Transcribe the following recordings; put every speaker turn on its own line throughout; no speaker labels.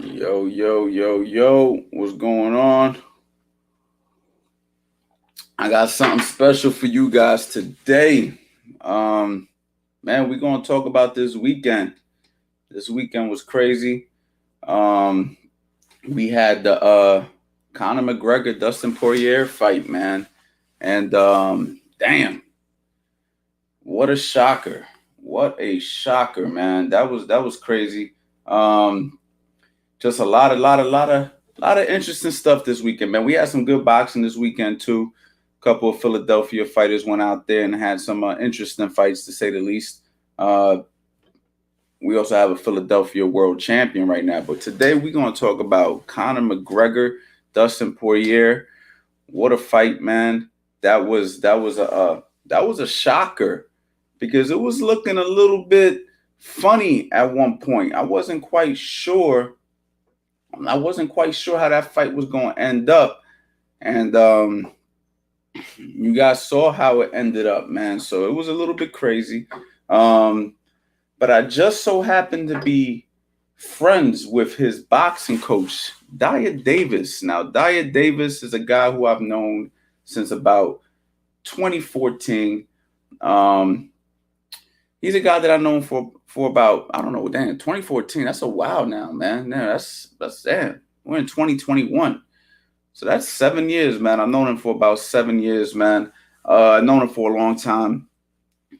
Yo, yo, yo, yo, what's going on? I got something special for you guys today. Um, Man, we're gonna talk about this weekend. This weekend was crazy. Um, we had the Conor McGregor Dustin Poirier fight, man. And damn, what a shocker. What a shocker, man. That was crazy. Um, just a lot of interesting stuff this weekend, man. We had some good boxing this weekend too. A couple of Philadelphia fighters went out there and had some interesting fights, to say the least. Uh, we also have a Philadelphia world champion right now, but today we're gonna talk about Conor McGregor, Dustin Poirier. What a fight, man! That was a shocker because it was looking a little bit funny at one point. I wasn't quite sure how that fight was going to end up. And you guys saw how it ended up, man. So it was a little bit crazy. Um, but I just so happened to be friends with his boxing coach, Dyah Davis. Now, Dyah Davis is a guy who I've known since about 2014. Um, he's a guy that I've known for about, I don't know, damn, 2014. That's a while now, man. Yeah, that's damn. We're in 2021. So that's 7 years, man. I've known him for about 7 years, man. I've known him for a long time.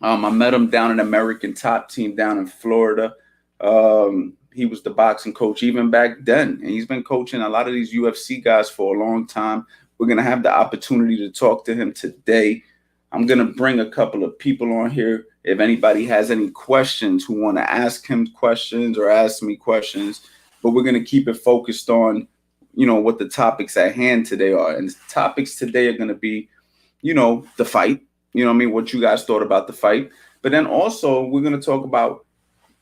I met him down in American Top Team down in Florida. He was the boxing coach even back then, and he's been coaching a lot of these UFC guys for a long time. We're gonna have the opportunity to talk to him today. I'm gonna bring a couple of people on here. If anybody has any questions, who want to ask him questions or ask me questions, but we're gonna keep it focused on, what the topics at hand today are. And the topics today are gonna be, the fight. You know what I mean? What you guys thought about the fight. But then also we're gonna talk about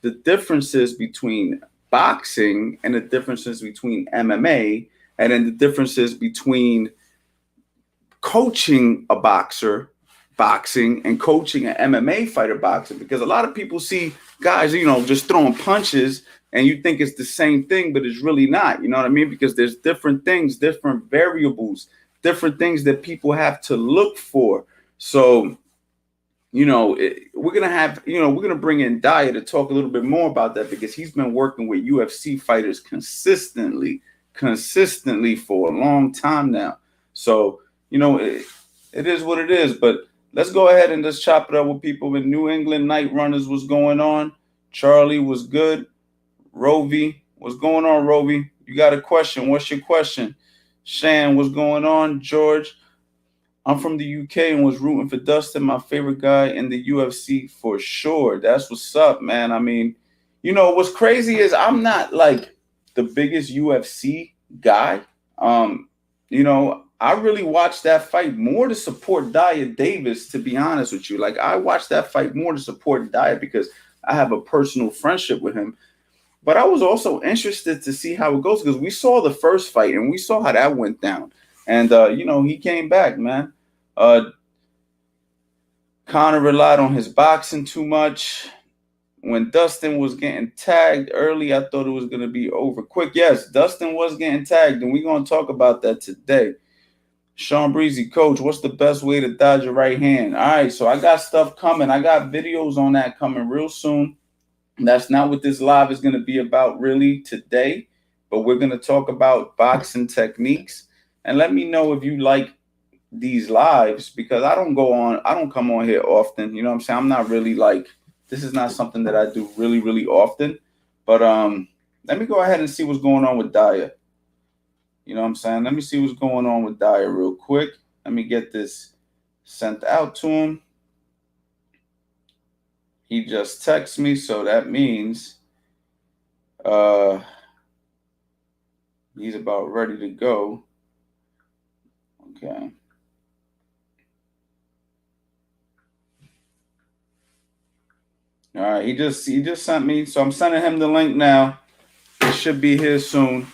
the differences between boxing and the differences between MMA, and then the differences between coaching a boxer boxing and coaching an MMA fighter boxing, because a lot of people see guys, just throwing punches and you think it's the same thing, but it's really not. You know what I mean? Because there's different things, different variables, different things that people have to look for. So, we're gonna bring in Dyah to talk a little bit more about that, because he's been working with UFC fighters consistently for a long time now. So, it is what it is. But let's go ahead and just chop it up with people in New England. Night Runners, what's going on? Charlie was good. Rovi, what's going on, Rovi? You got a question? What's your question? Shan, what's going on? George, I'm from the UK and was rooting for Dustin, my favorite guy in the UFC for sure. That's what's up, man. I mean, what's crazy is I'm not like the biggest UFC guy. I really watched that fight more to support Dyah Davis, to be honest with you. Like, I watched that fight more to support Dyah because I have a personal friendship with him. But I was also interested to see how it goes, because we saw the first fight and we saw how that went down. And he came back, man. Uh, Conor relied on his boxing too much. When Dustin was getting tagged early, I thought it was going to be over quick. Yes, Dustin was getting tagged, and we're going to talk about that today. Sean Breezy, coach, what's the best way to dodge a right hand? All right, so I got stuff coming. I got videos on that coming real soon. That's not what this live is going to be about really today, but we're going to talk about boxing techniques. And let me know if you like these lives, because I don't come on here often. You know what I'm saying? I'm not really like, this is not something that I do really, really often. But let me go ahead and see what's going on with Dyah. You know what I'm saying? Let me see what's going on with Dyah real quick. Let me get this sent out to him. He just texted me, so that means uh he's about ready to go. Okay. All right, he just sent me, so I'm sending him the link now. It should be here soon.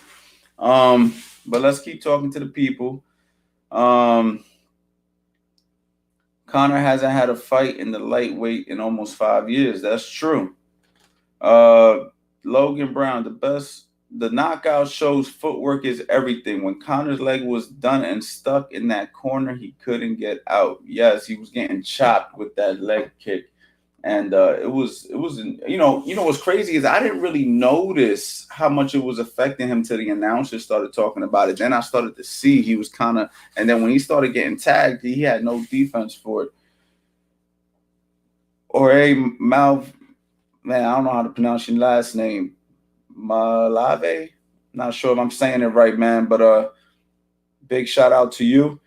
But let's keep talking to the people. Um, Connor hasn't had a fight in the lightweight in almost 5 years. That's true. A Logan Brown, the knockout shows footwork is everything. When Conor's leg was done and stuck in that corner, he couldn't get out. Yes, he was getting chopped with that leg kick. And it was what's crazy is I didn't really notice how much it was affecting him till the announcers started talking about it. Then I started to see he was kind of, and then when he started getting tagged, he had no defense for it. Or a Mal, man, I don't know how to pronounce your last name, Malave. Not sure if I'm saying it right, man, but big shout out to you.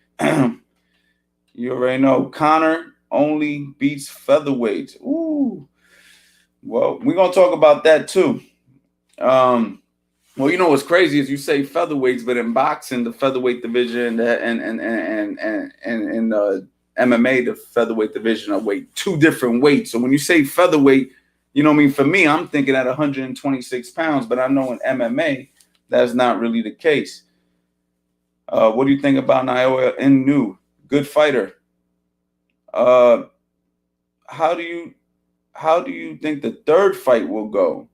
You already know Conor only beats featherweights. Ooh. Well, we're gonna talk about that too. Well, you know what's crazy is you say featherweights, but in boxing, the featherweight division and in MMA, the featherweight division are two different weights. So when you say featherweight, you know what I mean? For me, I'm thinking at 126 pounds, but I know in MMA, that's not really the case. What do you think about Naoya Inoue? Good fighter. How do you think the third fight will go?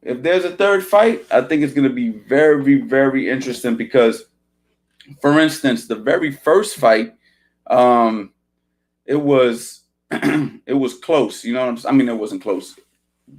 If there's a third fight, I think it's going to be very, very interesting because, for instance, the very first fight, it was it was close. You know what I'm saying? I mean, it wasn't close.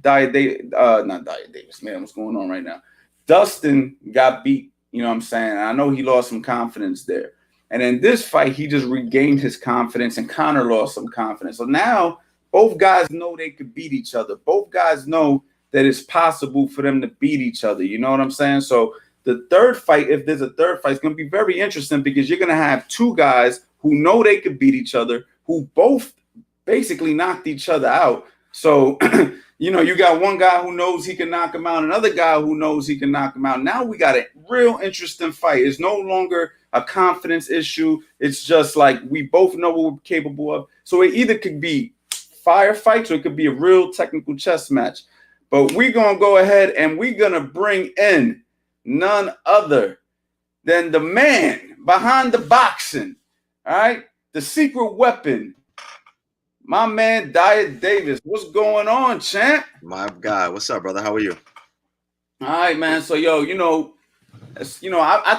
Not Dyah Davis, man. What's going on right now? Dustin got beat. You know what I'm saying? I know he lost some confidence there. And in this fight, he just regained his confidence, and Conor lost some confidence. So now both guys know they could beat each other. Both guys know that it's possible for them to beat each other. You know what I'm saying? So the third fight, if there's a third fight, it's going to be very interesting because you're going to have two guys who know they could beat each other, who both basically knocked each other out. So, you got one guy who knows he can knock him out, another guy who knows he can knock him out. Now we got a real interesting fight. It's no longer a confidence issue. It's just like we both know what we're capable of. So it either could be firefights or it could be a real technical chess match. But we're going to go ahead and we're going to bring in none other than the man behind the boxing. All right? The secret weapon. My man, Dyah Davis. What's going on, champ?
My guy. What's up, brother? How are you?
All right, man. So, I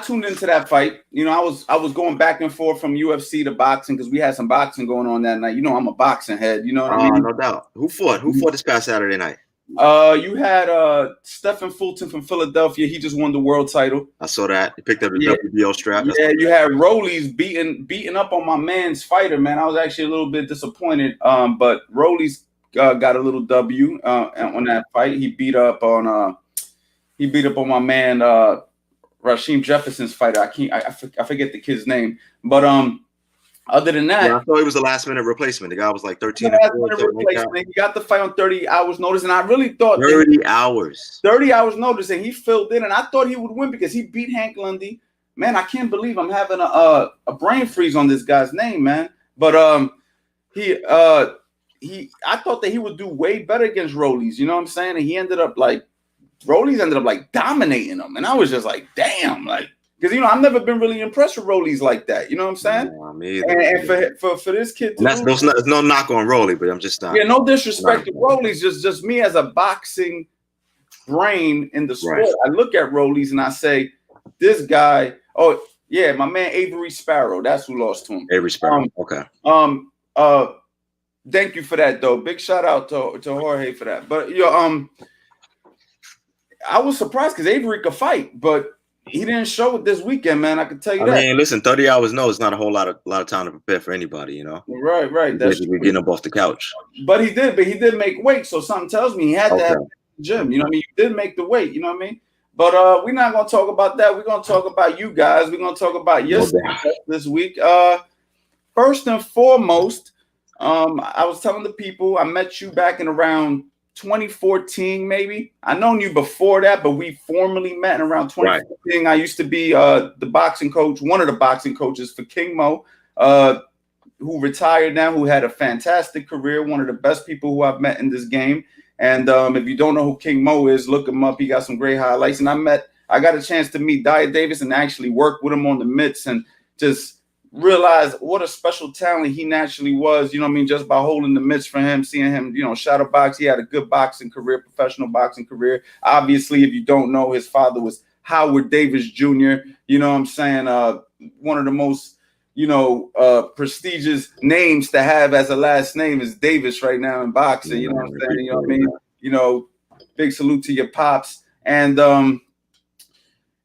tuned into that fight. I was going back and forth from UFC to boxing because we had some boxing going on that night. I'm a boxing head. You know what I mean?
No doubt. Who fought? Who fought this past Saturday night?
You had Stephen Fulton from Philadelphia. He just won the world title.
I saw that. He picked up the WBO strap.
Yeah, you had Rolly's beating up on my man's fighter, man. I was actually a little bit disappointed. But Rolly's got a little W on that fight. He beat up on my man Rasheem Jefferson's fighter. I forget the kid's name. But other than that,
I thought it was a last minute replacement. The guy was like 13.
He got the fight on 30 hours notice, and I really thought
30 hours
notice, and he filled in, and I thought he would win because he beat Hank Lundy. Man, I can't believe I'm having a brain freeze on this guy's name, man. But I thought that he would do way better against Rollies. You know what I'm saying? And he Rollies ended up dominating him, and I was just like, damn, because I've never been really impressed with Rollies like that. You know what I'm saying?
Yeah, me either.
And for this kid,
there's no knock on Rolly, but I'm just not.
Yeah, no disrespect to Rollies, just me as a boxing brain in the sport. Right. I look at Rollies and I say, this guy. Oh yeah, my man Avery Sparrow. That's who lost to him.
Avery Sparrow. Okay.
Thank you for that though. Big shout out to Jorge for that. But I was surprised because Avery could fight, but he didn't show it this weekend, man. I can tell you that.
I mean, listen, 30 hours is not a whole lot of time to prepare for anybody,
Right.
That's getting up off the couch.
But he did make weight, so something tells me he had to have the gym. You know what I mean? You did make the weight, you know what I mean? But we're not gonna talk about that. We're gonna talk about you guys. We're gonna talk about your success this week. First and foremost, I was telling the people I met you back in around 2014, maybe. I known you before that, but we formally met in around 2014. Right. I used to be the boxing coach, one of the boxing coaches for King Mo, who retired now, who had a fantastic career, one of the best people who I've met in this game. And if you don't know who King Mo is, look him up. He got some great highlights. And I got a chance to meet Dyah Davis and actually work with him on the mitts and just realized what a special talent he naturally was, you know what I mean, just by holding the mitts for him, seeing him, you know, shadow box. He had a good boxing career, professional boxing career. Obviously, if you don't know, his father was Howard Davis Jr., you know what I'm saying, one of the most, you know, prestigious names to have as a last name is Davis right now in boxing, you know what I'm saying, you know what I mean, you know, big salute to your pops.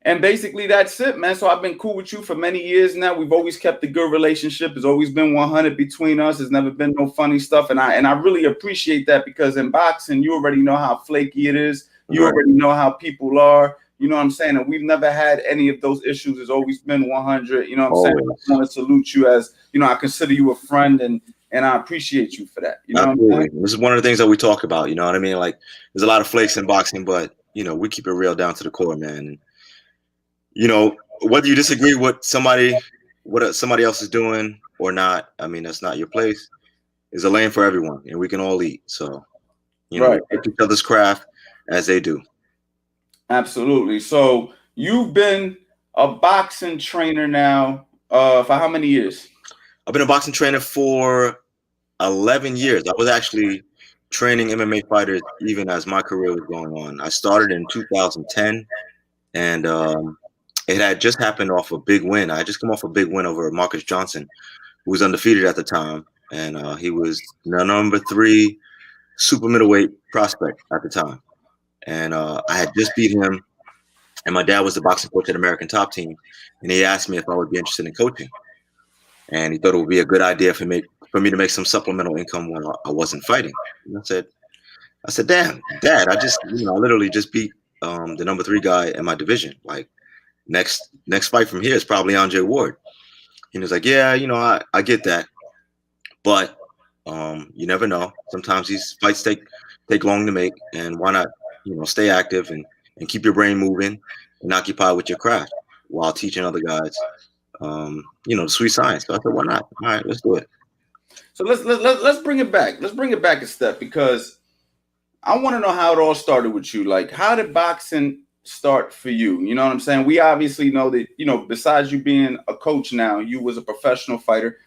And basically, that's it, man. So I've been cool with you for many years now. We've always kept a good relationship. It's always been 100 between us. There's never been no funny stuff, and I really appreciate that, because in boxing, you already know how flaky it is. You already know how people are. You know what I'm saying? And we've never had any of those issues. It's always been 100. You know what I'm saying? I want to salute you, as you know, I consider you a friend, and I appreciate you for that. You know
Absolutely.
what I'm saying?
This is one of the things that we talk about. You know what I mean? Like, there's a lot of flakes in boxing, but you know, we keep it real down to the core, man. You know, whether you disagree with what somebody else is doing or not, I mean, that's not your place. There's a lane for everyone, and we can all eat. So, you know,
Right.
we pick each other's craft as they do.
Absolutely. So you've been a boxing trainer now for how many years?
I've been a boxing trainer for 11 years. I was actually training MMA fighters even as my career was going on. I started in 2010, and it had just happened off a big win. I had just come off a big win over Marcus Johnson, who was undefeated at the time, and he was the number 3 super middleweight prospect at the time. And I had just beat him, and my dad was the boxing coach at American Top Team, and he asked me if I would be interested in coaching. And he thought it would be a good idea for me to make some supplemental income when I wasn't fighting. And I said, damn, Dad, I literally just beat the number 3 guy in my division. Like, next fight from here is probably Andre Ward. And he was like, yeah, you know, I get that, but you never know. Sometimes these fights take long to make, and why not, you know, stay active and keep your brain moving and occupy with your craft while teaching other guys, you know, the sweet science. So I said, why not? All right, let's do it.
So let's bring it back. Let's bring it back a step, because I want to know how it all started with you. Like, how did boxing start for you? You know what I'm saying? We obviously know that, you know, besides you being a coach now, you was a professional fighter.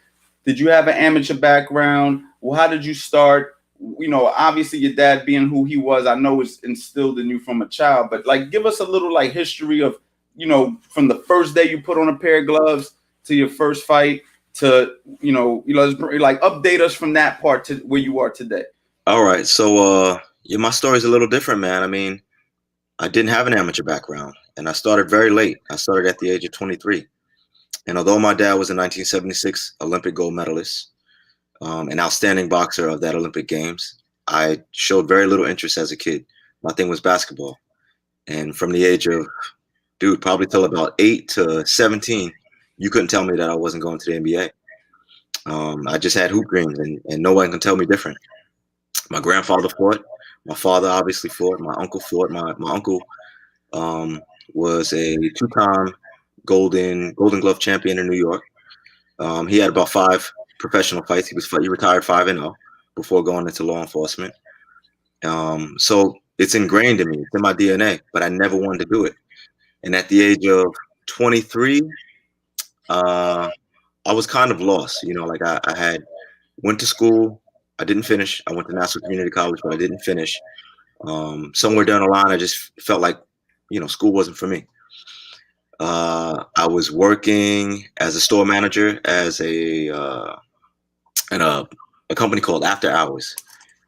Did you have an amateur background? Well, how did you start? You know, obviously your dad being who he was, I know it's instilled in you from a child, but like, give us a little like history of, you know, from the first day you put on a pair of gloves to your first fight to, like update us from that part to where you are today.
All right. So, yeah, my story's a little different, man. I mean, I didn't have an amateur background, and I started very late. I started at the age of 23. And although my dad was a 1976 Olympic gold medalist, an outstanding boxer of that Olympic Games, I showed very little interest as a kid. My thing was basketball. And from the age of, probably till about 8 to 17, you couldn't tell me that I wasn't going to the NBA. I just had hoop dreams, and no one can tell me different. My grandfather fought. My father obviously fought. My uncle fought. My uncle was a 2-time Golden Glove champion in New York. He had about 5 professional fights. He retired 5-0 before going into law enforcement. So it's ingrained in me. It's in my DNA. But I never wanted to do it. And at the age of 23, I was kind of lost. You know, like I had went to school. I didn't finish. I went to Nassau Community College, but I didn't finish. Somewhere down the line, I just felt like, you know, school wasn't for me. I was working as a store manager at a company called After Hours,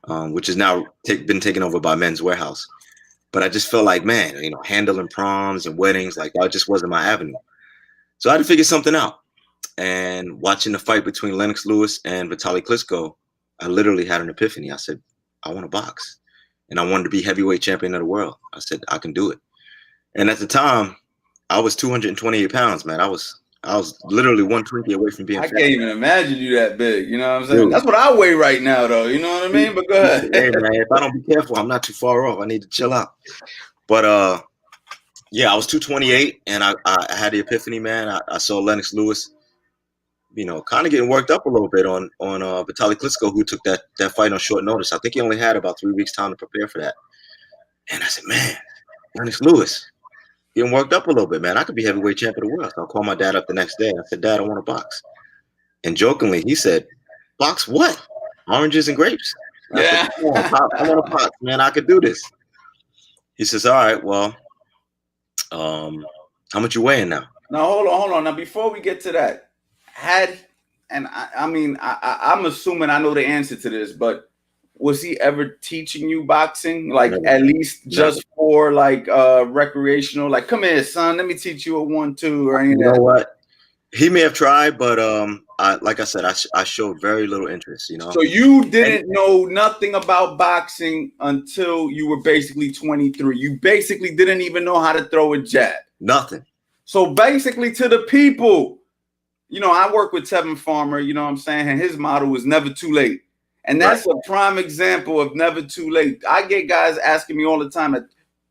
which is now been taken over by Men's Warehouse. But I just felt like, man, you know, handling proms and weddings, like that just wasn't my avenue. So I had to figure something out. And watching the fight between Lennox Lewis and Vitaly Klitschko, I literally had an epiphany. I said, I want to box. And I wanted to be heavyweight champion of the world. I said, I can do it. And at the time, I was 228 pounds, man. I was literally 120 away from being
I
fat.
can't even imagine you that big. You know what I'm saying? Dude, that's what I weigh right now, though. You know what I mean? But go ahead.
Hey, man, if I don't be careful, I'm not too far off. I need to chill out. But yeah, I was 228, and I had the epiphany, man. I saw Lennox Lewis, you know, kind of getting worked up a little bit on Vitaly Klitschko, who took that fight on short notice. I think he only had about 3 weeks time to prepare for that. And I said, man, Lennox Lewis getting worked up a little bit, man. I could be heavyweight champion of the world. So I called my dad up the next day. I said, Dad, I want to box. And jokingly, he said, "Box what? Oranges and grapes." And I said,
Yeah.
"Come on, Pop, I want a box, man. I could do this." He says, "All right, well, how much you weighing now?"
Now hold on. Now before we get to that, I'm assuming I know the answer to this, but was he ever teaching you boxing? Like
Never,
at least
never.
just for like recreational? Like, come here, son, let me teach you a 1-2 or any of
You know
that.
what? He may have tried, but like I said, I showed very little interest.
So you
And
didn't know nothing about boxing until you were basically 23. You basically didn't even know how to throw a jab.
nothing.
So basically to the people, I work with Tevin Farmer, you know what I'm saying? And his motto was never too late. And that's a prime example of never too late. I get guys asking me all the time at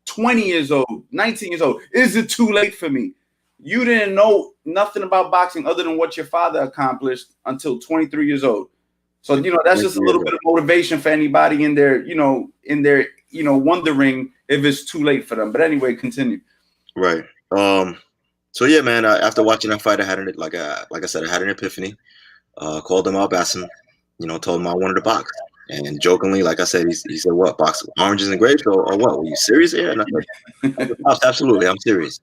20 years old, 19 years old, is it too late for me? You didn't know nothing about boxing other than what your father accomplished until 23 years old. So, that's just a little bit of motivation for anybody in there, wondering if it's too late for them. But anyway, continue.
Right. So yeah, man. After watching that fight, I had like I said, I had an epiphany. Called him up, asked him, told him I wanted a box. And jokingly, like I said, he said, "What box? Oranges and grapes, or what? Were you serious here?" And I said, "Pops, absolutely, I'm serious."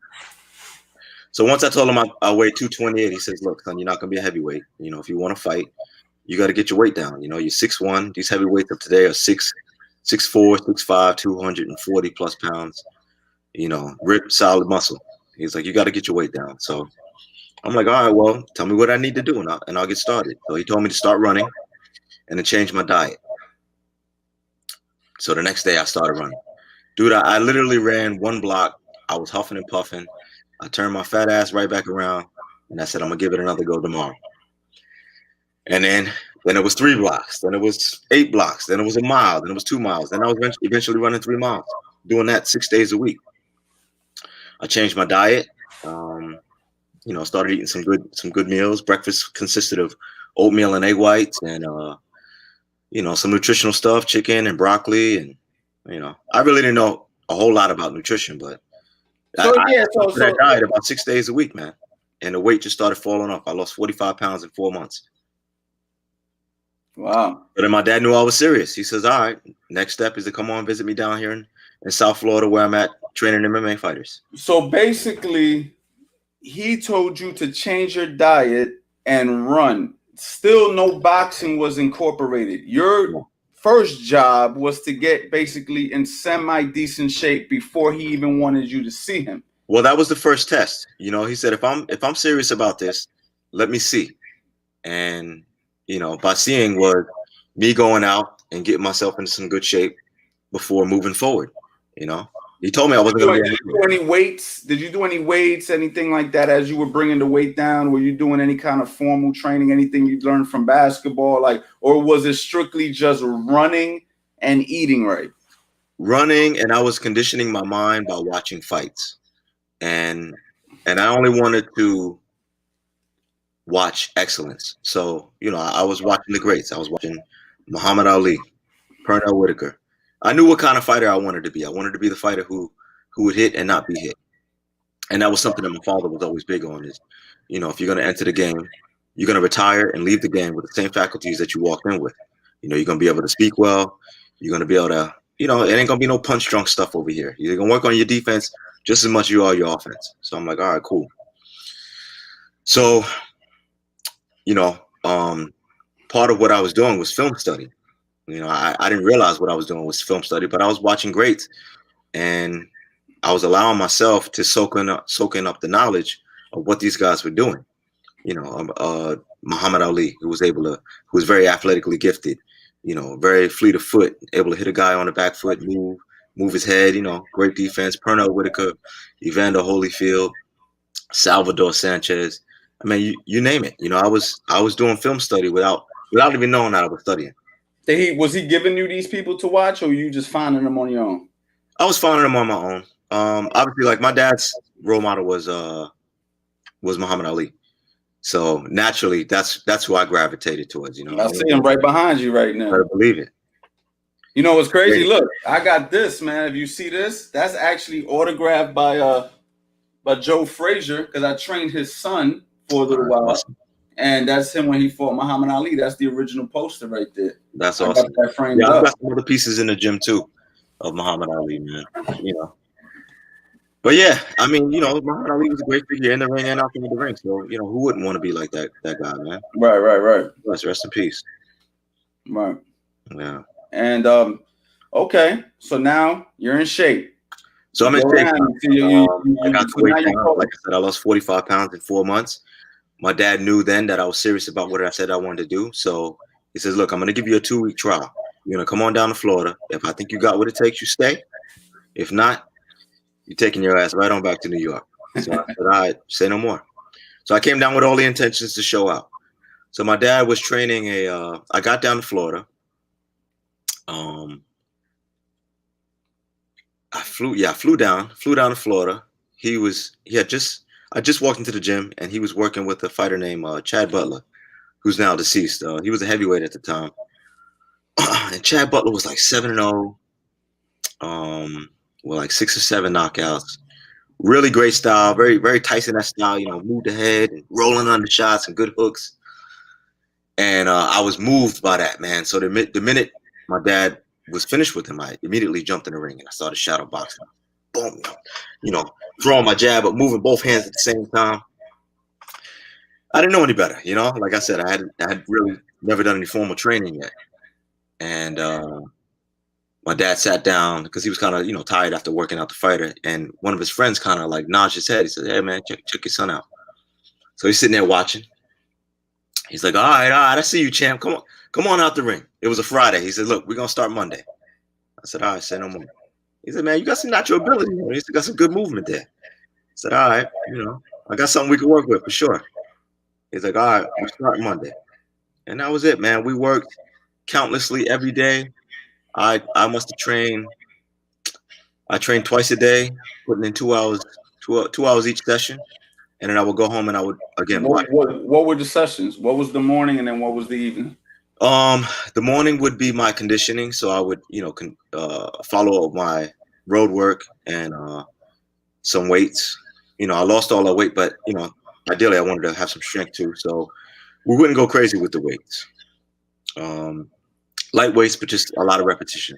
So once I told him I weigh 228, he says, "Look, son, you're not gonna be a heavyweight. If you want to fight, you got to get your weight down. You're 6'1". These heavyweights of today are 6'4", 6'5", 240 plus pounds. Ripped, solid muscle. He's like, you got to get your weight down. So I'm like, all right, well, tell me what I need to do, and I'll get started. So he told me to start running and to change my diet. So the next day I started running. Dude, I literally ran one block. I was huffing and puffing. I turned my fat ass right back around, and I said, I'm going to give it another go tomorrow. And then it was 3 blocks. Then it was 8 blocks. Then it was a mile. Then it was 2 miles. Then I was eventually running 3 miles, doing that 6 days a week. I changed my diet. Started eating some good meals. Breakfast consisted of oatmeal and egg whites, and some nutritional stuff, chicken and broccoli, and I really didn't know a whole lot about nutrition, but
So
I diet about 6 days a week, man, and the weight just started falling off. I lost 45 pounds in 4 months.
Wow.
But then my dad knew I was serious. He says, all right, next step is to come on visit me down here in South Florida, where I'm at training MMA fighters.
So basically, he told you to change your diet and run. Still no boxing was incorporated. Your first job was to get basically in semi-decent shape before he even wanted you to see him.
Well, that was the first test. He said, if I'm serious about this, let me see. And by seeing was me going out and getting myself into some good shape before moving forward. He told me I wasn't going to be.
Did you do any weights? Did you do any weights, anything like that as you were bringing the weight down? Were you doing any kind of formal training, anything you learned from basketball, or was it strictly just running and eating right?
Running, and I was conditioning my mind by watching fights. And I only wanted to watch excellence. So, I was watching the greats. I was watching Muhammad Ali, Pernell Whitaker. I knew what kind of fighter I wanted to be. I wanted to be the fighter who would hit and not be hit. And that was something that my father was always big on is, if you're going to enter the game, you're going to retire and leave the game with the same faculties that you walked in with. You're going to be able to speak well. You're going to be able to, it ain't going to be no punch drunk stuff over here. You're going to work on your defense just as much as you are your offense. So I'm like, all right, cool. So, part of what I was doing was film study. I didn't realize what I was doing was film study, but I was watching greats, and I was allowing myself to soak in up the knowledge of what these guys were doing. Muhammad Ali, who was very athletically gifted, very fleet of foot, able to hit a guy on the back foot, move his head, great defense. Pernell Whitaker, Evander Holyfield, Salvador Sanchez. I mean, you name it. I was doing film study without even knowing that I was studying.
Was he giving you these people to watch, or were you just finding them on your own?
I was finding them on my own. Obviously, like my dad's role model was Muhammad Ali, so naturally that's who I gravitated towards.
I see him right behind you right now.
I believe it.
You know what's crazy? Look, I got this, man. If you see this, that's actually autographed by Joe Frazier, because I trained his son for a little while.
Awesome.
And that's him when he fought Muhammad Ali. That's the original poster right there.
That's
I got
awesome.
that framed
Yeah, I've
up.
got some other pieces in the gym too of Muhammad Ali, man. You know. But yeah, I mean, Muhammad Ali was a great figure in the ring and outside the ring. So, who wouldn't want to be like that guy, man?
Right.
Yes, rest in peace.
Right.
Yeah.
And okay, so now you're in shape.
So I'm
You
in
go
shape
down.
now. I got the
So
weight
now you
down.
go.
Like I said, I lost 45 pounds in 4 months. My dad knew then that I was serious about what I said I wanted to do. So he says, look, I'm going to give you a 2-week trial. You're going to come on down to Florida. If I think you got what it takes, you stay. If not, you're taking your ass right on back to New York. So I said, all right, say no more. So I came down with all the intentions to show out. So my dad was training I got down to Florida. I flew down to Florida. I just walked into the gym and he was working with a fighter named Chad Butler, who's now deceased. He was a heavyweight at the time. And Chad Butler was like 7-0, with like 6 or 7 knockouts. Really great style, very, very Tyson-esque style, moved ahead and rolling under shots and good hooks. And I was moved by that, man. So the minute my dad was finished with him, I immediately jumped in the ring and I started shadow boxing. Boom, throwing my jab, but moving both hands at the same time. I didn't know any better, Like I said, I had really never done any formal training yet. And my dad sat down because he was kind of, tired after working out the fighter. And one of his friends kind of like nods his head. He said, "Hey, man, check your son out." So he's sitting there watching. He's like, all right, I see you, champ. Come on out the ring. It was a Friday. He said, look, we're going to start Monday. I said, all right, say no more. He said, man, you got some natural ability. You got some good movement there. I said, all right, I got something we can work with for sure. He's like, all right, we start Monday. And that was it, man. We worked countlessly every day. I must have trained. I trained twice a day, putting in 2 hours, 2 hours each session. And then I would go home and I would, again, watch.
What were the sessions? What was the morning and then what was the evening?
The morning would be my conditioning. So I would, follow up my road work and some weights. I lost all that weight, but, ideally I wanted to have some strength too. So we wouldn't go crazy with the weights. Light weights, but just a lot of repetition.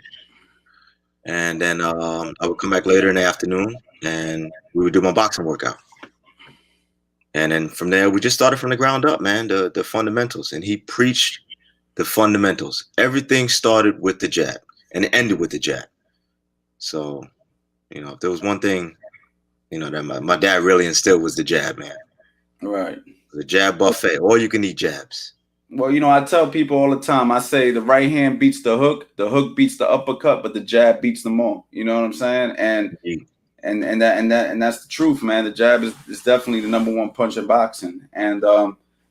And then I would come back later in the afternoon and we would do my boxing workout. And then from there, we just started from the ground up, man, the fundamentals. And he preached the fundamentals. Everything started with the jab and it ended with the jab. So, if there was one thing, that my dad really instilled was the jab, man.
Right.
The jab buffet, all you can eat jabs.
Well, I tell people all the time, I say the right hand beats the hook beats the uppercut, but the jab beats them all. You know what I'm saying? And that's the truth, man. The jab is definitely the number one punch in boxing. And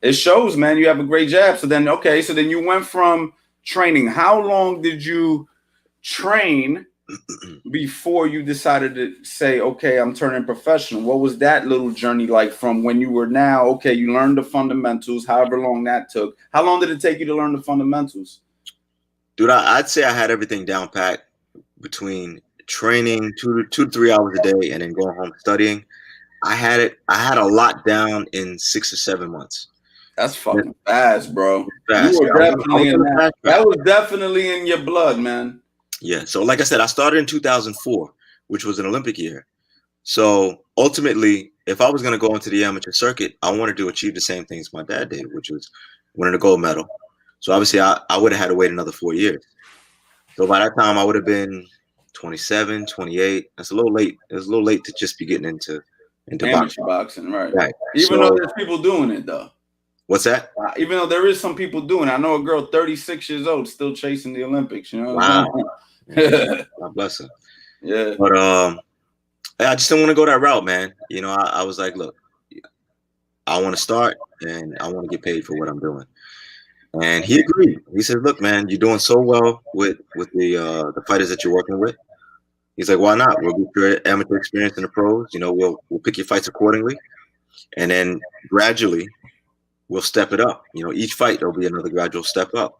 it shows, man, you have a great jab. So then you went from training. How long did you train before you decided to say, okay, I'm turning professional? What was that little journey like from when you were now, okay, you learned the fundamentals, however long that took? How long did it take you to learn the fundamentals?
Dude, I'd say I had everything down pat between training 2 to 3 hours a day and then going home studying. I had a lot down in 6 or 7 months.
That's fucking fast, bro.
Fast.
You were definitely in that. That was definitely in your blood, man.
Yeah. So like I said, I started in 2004, which was an Olympic year. So ultimately, if I was going to go into the amateur circuit, I wanted to achieve the same things my dad did, which was winning a gold medal. So obviously, I would have had to wait another 4 years. So by that time, I would have been 27, 28. That's a little late. It was a little late to just be getting into
amateur boxing, right?
Right.
Even though there's people doing it, though.
What's that?
Even though there is some people doing it. I know a girl 36 years old still chasing the Olympics. You know what I'm
saying? God bless her.
Yeah.
But I just didn't want to go that route, man. I was like, look, I want to start and I want to get paid for what I'm doing. And he agreed. He said, look, man, you're doing so well with the fighters that you're working with. He's like, why not? We'll get your amateur experience in the pros. We'll pick your fights accordingly. And then gradually we'll step it up. Each fight there'll be another gradual step up.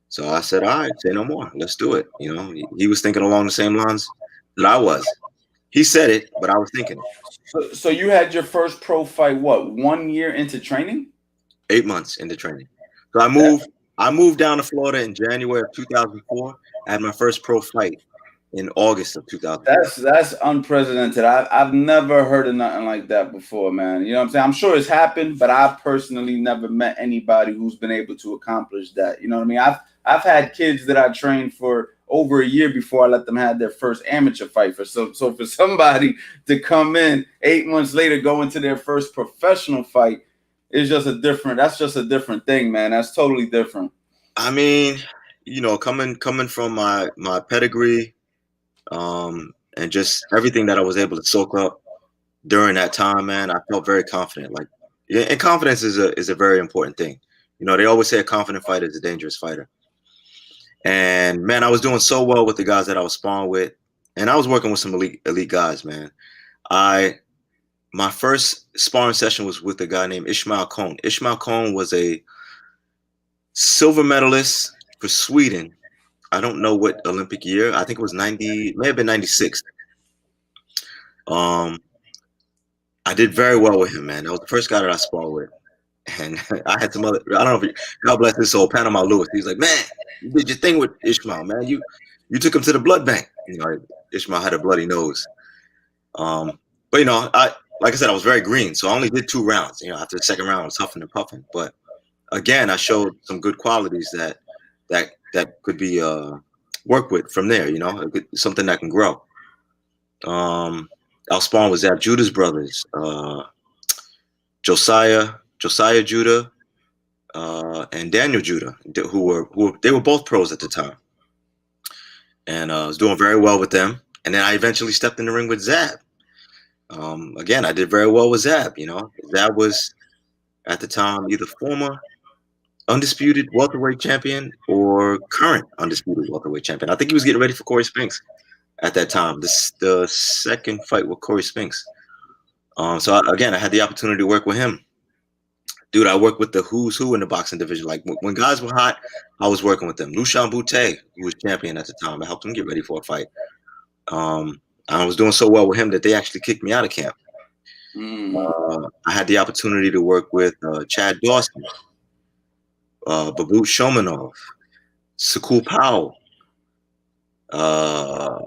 So I said, all right, say no more. Let's do it. He was thinking along the same lines that I was. He said it, but I was thinking it.
So you had your first pro fight, what, 1 year into training?
8 months into training. So I moved down to Florida in January of 2004. I had my first pro fight in August of 2004.
That's unprecedented. I've never heard of nothing like that before, man. You know what I'm saying? I'm sure it's happened, but I personally never met anybody who's been able to accomplish that. You know what I mean? I've had kids that I trained for over a year before I let them have their first amateur fight. So for somebody to come in 8 months later, go into their first professional fight is just a different. That's just a different thing, man. That's totally different.
I mean, coming from my pedigree, and just everything that I was able to soak up during that time, man, I felt very confident. Like, yeah, and confidence is a very important thing. They always say a confident fighter is a dangerous fighter. And man, I was doing so well with the guys that I was sparring with, and I was working with some elite guys, man. My first sparring session was with a guy named Ishmael Cohn. Ishmael Cohn was a silver medalist for Sweden. I don't know what Olympic year. I think it was 90, may have been 96. I did very well with him, man. That was the first guy that I sparred with. And I had some other, I don't know if God bless his soul, Panama Lewis. He's like, man, you did your thing with Ishmael, man. You took him to the blood bank. Ishmael had a bloody nose. But like I said, I was very green, so I only did 2 rounds. After the second round, I was huffing and puffing. But again, I showed some good qualities that could be worked with from there. Something that can grow. I was sparring with Zab Judah's brothers, Josiah Judah, and Daniel Judah, who they were both pros at the time, and I was doing very well with them. And then I eventually stepped in the ring with Zab. Again, I did very well with Zab. Zab was at the time either former undisputed welterweight champion or current undisputed welterweight champion. I think he was getting ready for Corey Spinks at that time. The second fight with Corey Spinks. So I had the opportunity to work with him. Dude, I worked with the who's who in the boxing division. Like when guys were hot, I was working with them. Lushan Boutte, who was champion at the time, I helped him get ready for a fight. I was doing so well with him that they actually kicked me out of camp. I had the opportunity to work with Chad Dawson, Babut Shomanov, Sakul Powell. I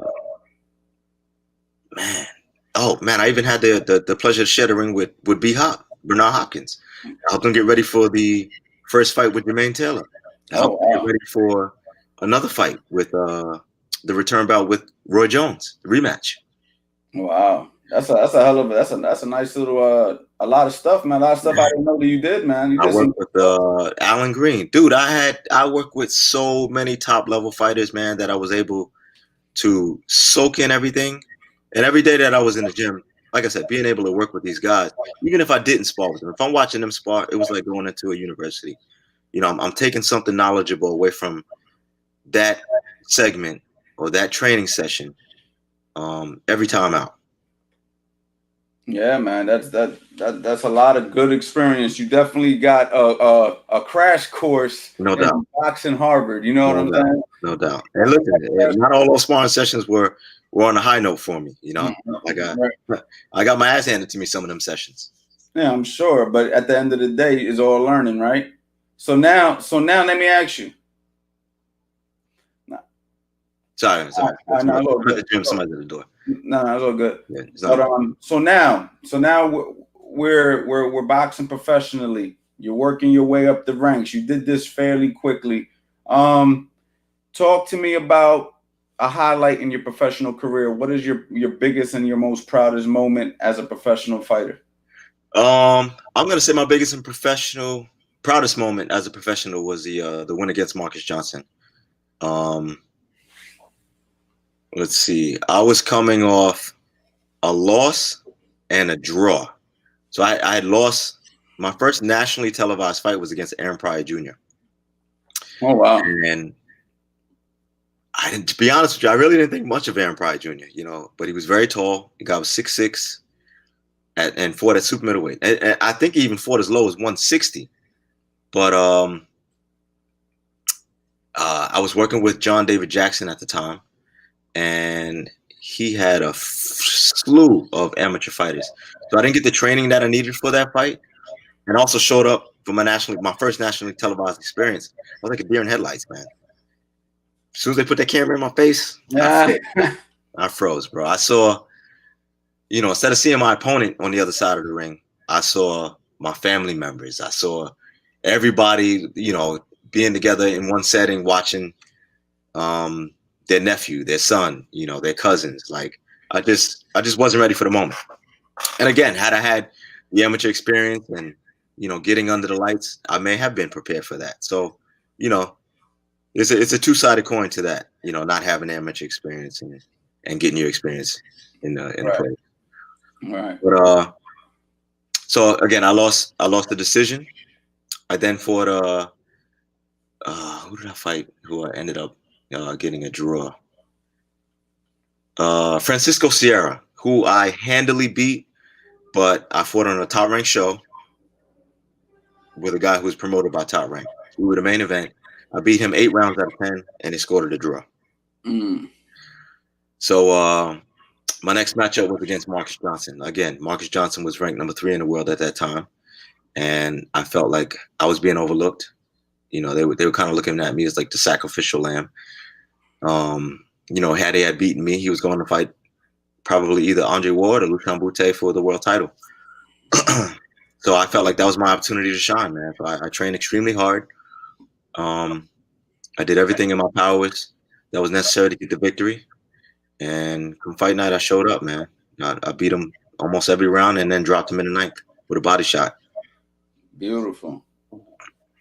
even had the pleasure to share the ring with B Hop, Bernard Hopkins. I helped him get ready for the first fight with Jermaine Taylor. I helped him get ready for another fight with the return bout with Roy Jones, the rematch.
Wow, that's a hell of a that's a nice little a lot of stuff, man. A lot of stuff I didn't know that you did, man.
I worked with Alan Green, dude. I worked with so many top level fighters, man, that I was able to soak in everything. And every day that I was in the gym, like I said, being able to work with these guys, even if I didn't spar with them, if I'm watching them spar, it was like going into a university. I'm taking something knowledgeable away from that segment or that training session every time out.
Yeah, man, that's a lot of good experience. You definitely got a crash course
No doubt.
in boxing Harvard. You know what I'm saying?
No doubt. And listen, not all those sparring sessions were on a high note for me. I got my ass handed to me some of them sessions.
Yeah, I'm sure. But at the end of the day, it's all learning, right? So now let me ask you.
Sorry.
No,
the gym, somebody's at the door.
No, it's all good. Yeah, but so now we're boxing professionally. You're working your way up the ranks. You did this fairly quickly. Talk to me about a highlight in your professional career. What is your biggest and your most proudest moment as a professional fighter?
I'm gonna say my biggest and proudest moment as a professional was the win against Marcus Johnson. Let's see. I was coming off a loss and a draw. So I had lost. My first nationally televised fight was against Aaron Pryor Jr.
Oh, wow.
And to be honest with you, I really didn't think much of Aaron Pryor Jr., but he was very tall. The guy was 6'6", and fought at super middleweight. And I think he even fought as low as 160. But I was working with John David Jackson at the time, and he had a slew of amateur fighters. So I didn't get the training that I needed for that fight. and also showed up for my first nationally televised experience. I was like a deer in headlights, man. As soon as they put that camera in my face,
Yeah.
I froze, bro. I saw, instead of seeing my opponent on the other side of the ring, I saw my family members. I saw everybody, being together in one setting, watching their nephew, their son, their cousins. Like I just wasn't ready for the moment. And again, had I had the amateur experience and getting under the lights, I may have been prepared for that. So, it's a two-sided coin to that. Not having amateur experience and getting your experience in the play.
Right.
But so again, I lost the decision. I then fought who did I fight? Who I ended up getting a draw. Francisco Sierra, who I handily beat, but I fought on a Top Rank show with a guy who was promoted by Top Rank. We were the main event. I beat him 8 rounds out of 10, and he scored a draw. So my next matchup was against Marcus Johnson. Again, Marcus Johnson was ranked number 3 in the world at that time, and I felt like I was being overlooked. They were kind of looking at me as like the sacrificial lamb. Had he beaten me, he was going to fight probably either Andre Ward or Lucian Bute for the world title. So I felt like that was my opportunity to shine, man. I trained extremely hard. I did everything in my powers that was necessary to get the victory. And come fight night, I showed up, man. I beat him almost every round and then dropped him in the 9th with a body shot.
Beautiful.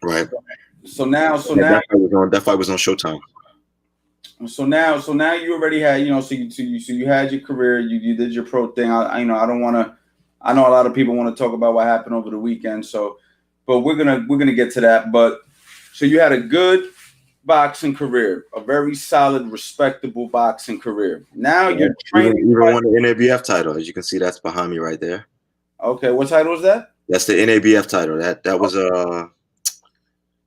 Right.
So now
that fight was on Showtime.
So now you already had, so you had your career, you did your pro thing. I know a lot of people want to talk about what happened over the weekend. So, but we're gonna get to that. But so you had a good boxing career, a very solid, respectable boxing career. Now you're training.
Even won the NABF title, as you can see, that's behind me right there.
Okay, what title was that?
That's the NABF title. That was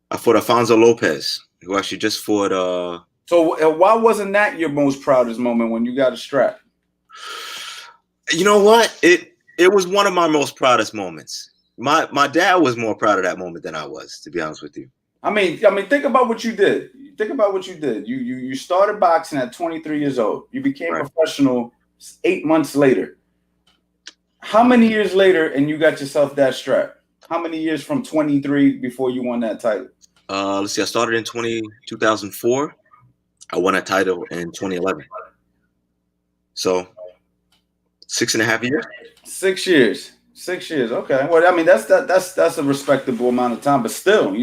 I fought Alfonso Lopez, who actually just fought.
So why wasn't that your most proudest moment when you got a strap?
You know what? It was one of my most proudest moments. My dad was more proud of that moment than I was, to be honest with you.
I mean, think about what you did. Think about what you did. You started boxing at 23 years old. You became professional 8 months later. How many years later and you got yourself that strap? How many years from 23 before you won that title?
Let's see. I started in 2004. I won a title in 2011. So 6.5 years.
6 years. 6 years. Okay. Well, I mean, that's a respectable amount of time, but still,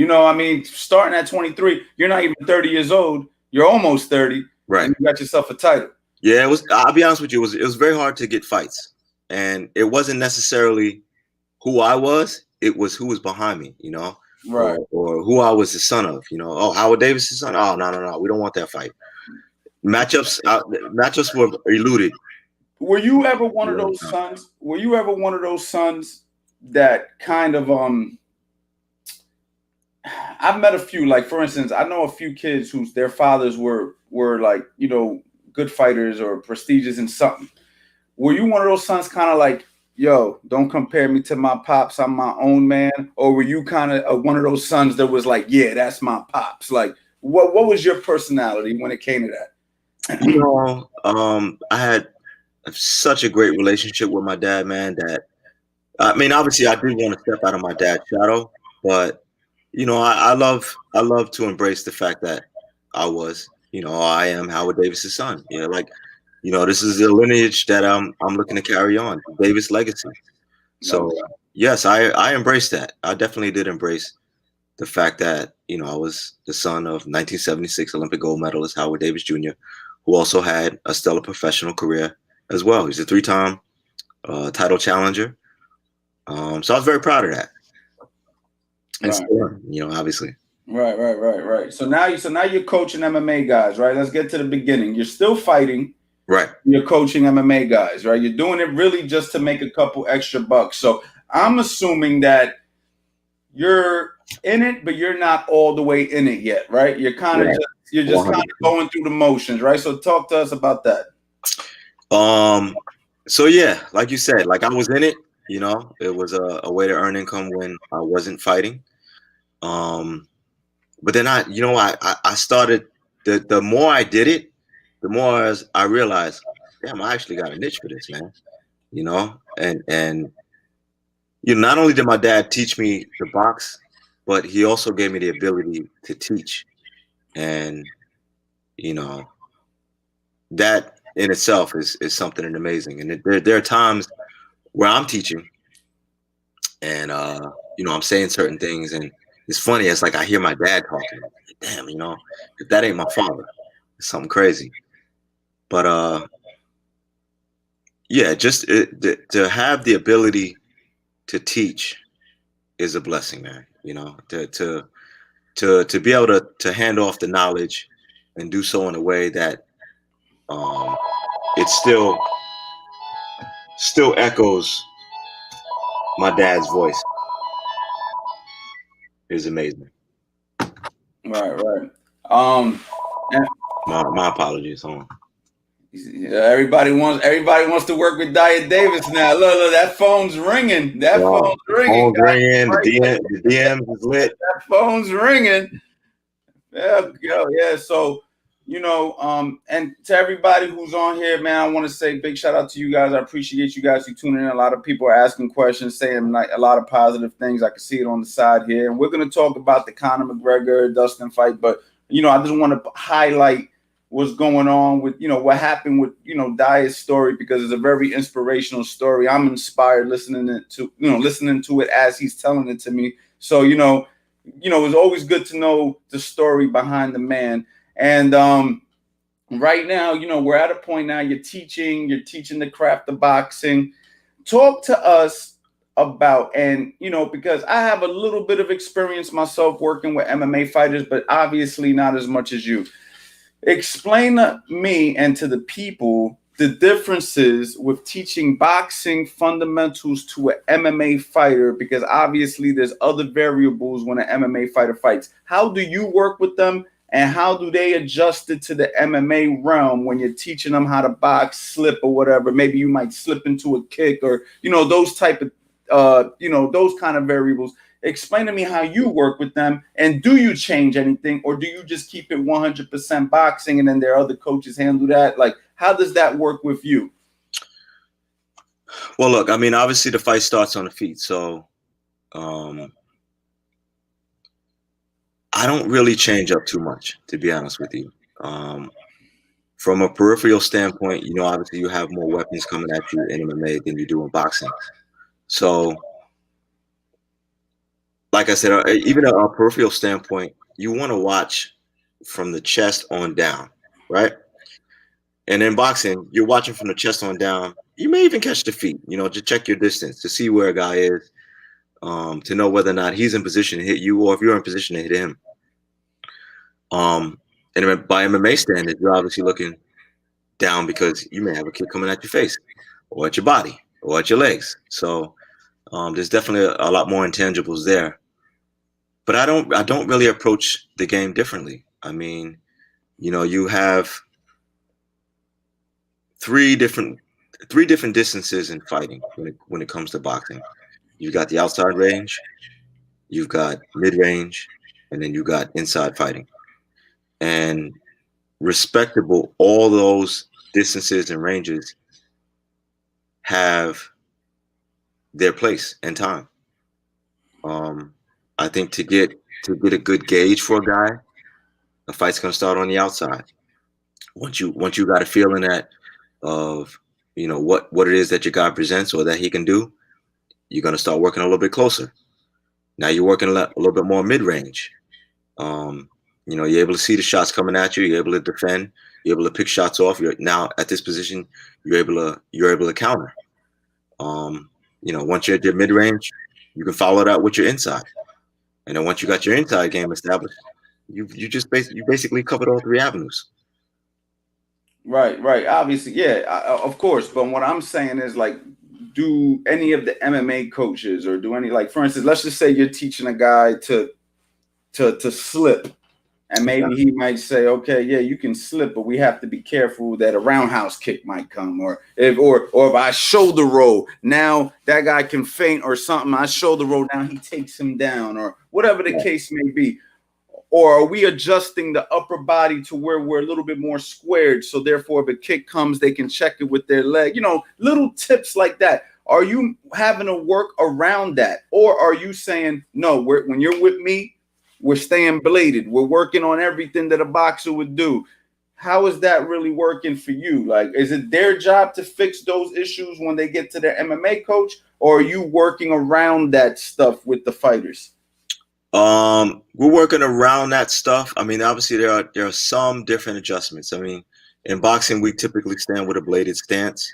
starting at 23, you're not even 30 years old. You're almost 30.
Right.
And you got yourself a title.
Yeah, it was. I'll be honest with you. It was very hard to get fights, and it wasn't necessarily who I was. It was who was behind me.
Right.
Or who I was the son of. Oh, Howard Davis' son. Oh, no. We don't want that fight. Matchups were eluded.
Were you ever one of those sons? Were you ever one of those sons that kind of I've met a few, like for instance, I know a few kids whose their fathers were like, good fighters or prestigious in something. Were you one of those sons kind of like, yo, don't compare me to my pops, I'm my own man? Or were you kind of one of those sons that was like, yeah, that's my pops? Like, what was your personality when it came to that?
I had such a great relationship with my dad, man, that obviously I did want to step out of my dad's shadow, but I love to embrace the fact that I am Howard Davis's son. This is the lineage that I'm looking to carry on, Davis legacy. So yes, I embraced that. I definitely did embrace the fact that I was the son of 1976 Olympic gold medalist Howard Davis Jr., who also had a stellar professional career as well. He's a 3-time title challenger. So I was very proud of that. And still, obviously.
Right. So now you're coaching MMA guys, right? Let's get to the beginning. You're still fighting.
Right.
You're coaching MMA guys, right? You're doing it really just to make a couple extra bucks. So I'm assuming that you're in it, but you're not all the way in it yet, right? You're kind of just kind of going through the motions, right? So talk to us about that.
So yeah, like you said, like I was in it, You know, it was a way to earn income when I wasn't fighting. Um, but then I started, the more I did it, the more as I realized, damn, I actually got a niche for this, man. You know, and not only did my dad teach me to box, but he also gave me the ability to teach. And, you know, that in itself is something amazing. And there are times where I'm teaching and I'm saying certain things, and it's funny. It's like I hear my dad talking. Damn, if that ain't my father, it's something crazy. But yeah, just to have the ability to teach is a blessing, man. To be able to hand off the knowledge and do so in a way that um, it still echoes my dad's voice is amazing.
Right, right. Um, and
My apologies. Hold on.
everybody wants to work with Dyah Davis now. Look, that phone's ringing. That
Wow.
phone's
The
ringing,
phone's
guys.
ringing.
Right,
The DMs is lit.
that phone's ringing. Yeah, yeah. So, and to everybody who's on here, man, I want to say big shout out to you guys. I appreciate you guys who tuning in. A lot of people are asking questions, saying like a lot of positive things. I can see it on the side here, and we're gonna talk about the Conor McGregor Dustin fight. But I just want to highlight what's going on with what happened with Dyer's story, because it's a very inspirational story. I'm inspired listening to it as he's telling it to me. So it's always good to know the story behind the man. And right now, we're at a point now. You're teaching the craft of boxing. Talk to us about, and because I have a little bit of experience myself working with MMA fighters, but obviously not as much as you. Explain to me and to the people the differences with teaching boxing fundamentals to an MMA fighter, because obviously there's other variables when an MMA fighter fights. How do you work with them, and how do they adjust it to the MMA realm when you're teaching them how to box, slip or whatever? Maybe you might slip into a kick, or those type of those kind of variables. Explain to me how you work with them, and do you change anything, or do you just keep it 100% boxing, and then their other coaches handle that? Like, how does that work with you?
Well, look, I mean, obviously the fight starts on the feet, so I don't really change up too much, to be honest with you. From a peripheral standpoint, obviously you have more weapons coming at you in MMA than you do in boxing. So, like I said, even a peripheral standpoint, you want to watch from the chest on down, right? And in boxing, you're watching from the chest on down. You may even catch the feet, to check your distance, to see where a guy is, to know whether or not he's in position to hit you, or if you're in position to hit him. And by MMA standards, you're obviously looking down because you may have a kick coming at your face, or at your body, or at your legs. So there's definitely a lot more intangibles there. But I don't really approach the game differently. I mean, you have three different distances in fighting when it comes to boxing. You've got the outside range, you've got mid range, and then you got inside fighting. And respectable, all those distances and ranges have their place and time. I think to get a good gauge for a guy, a fight's gonna start on the outside. Once you got a feeling of what it is that your guy presents or that he can do, you're gonna start working a little bit closer. Now you're working a little bit more mid range. You're able to see the shots coming at you. You're able to defend. You're able to pick shots off. You're now at this position. You're able to counter. Once you're at your mid range, you can follow that with your inside. And then once you got your inside game established, you basically covered all three avenues.
Right, right. Obviously, yeah, of course. But what I'm saying is, like, do any of the MMA coaches, or do any, like, for instance, let's just say you're teaching a guy to slip, And maybe he might say, okay, yeah, you can slip, but we have to be careful that a roundhouse kick might come, or if I shoulder roll, now that guy can feint or something. I shoulder roll, now he takes him down, or whatever the case may be. Or are we adjusting the upper body to where we're a little bit more squared, so therefore if a kick comes, they can check it with their leg? Little tips like that. Are you having to work around that, or are you saying no? When you're with me, we're staying bladed. We're working on everything that a boxer would do. How is that really working for you? Like, is it their job to fix those issues when they get to their MMA coach, or are you working around that stuff with the fighters?
We're working around that stuff. I mean, obviously there are some different adjustments. I mean, in boxing, we typically stand with a bladed stance.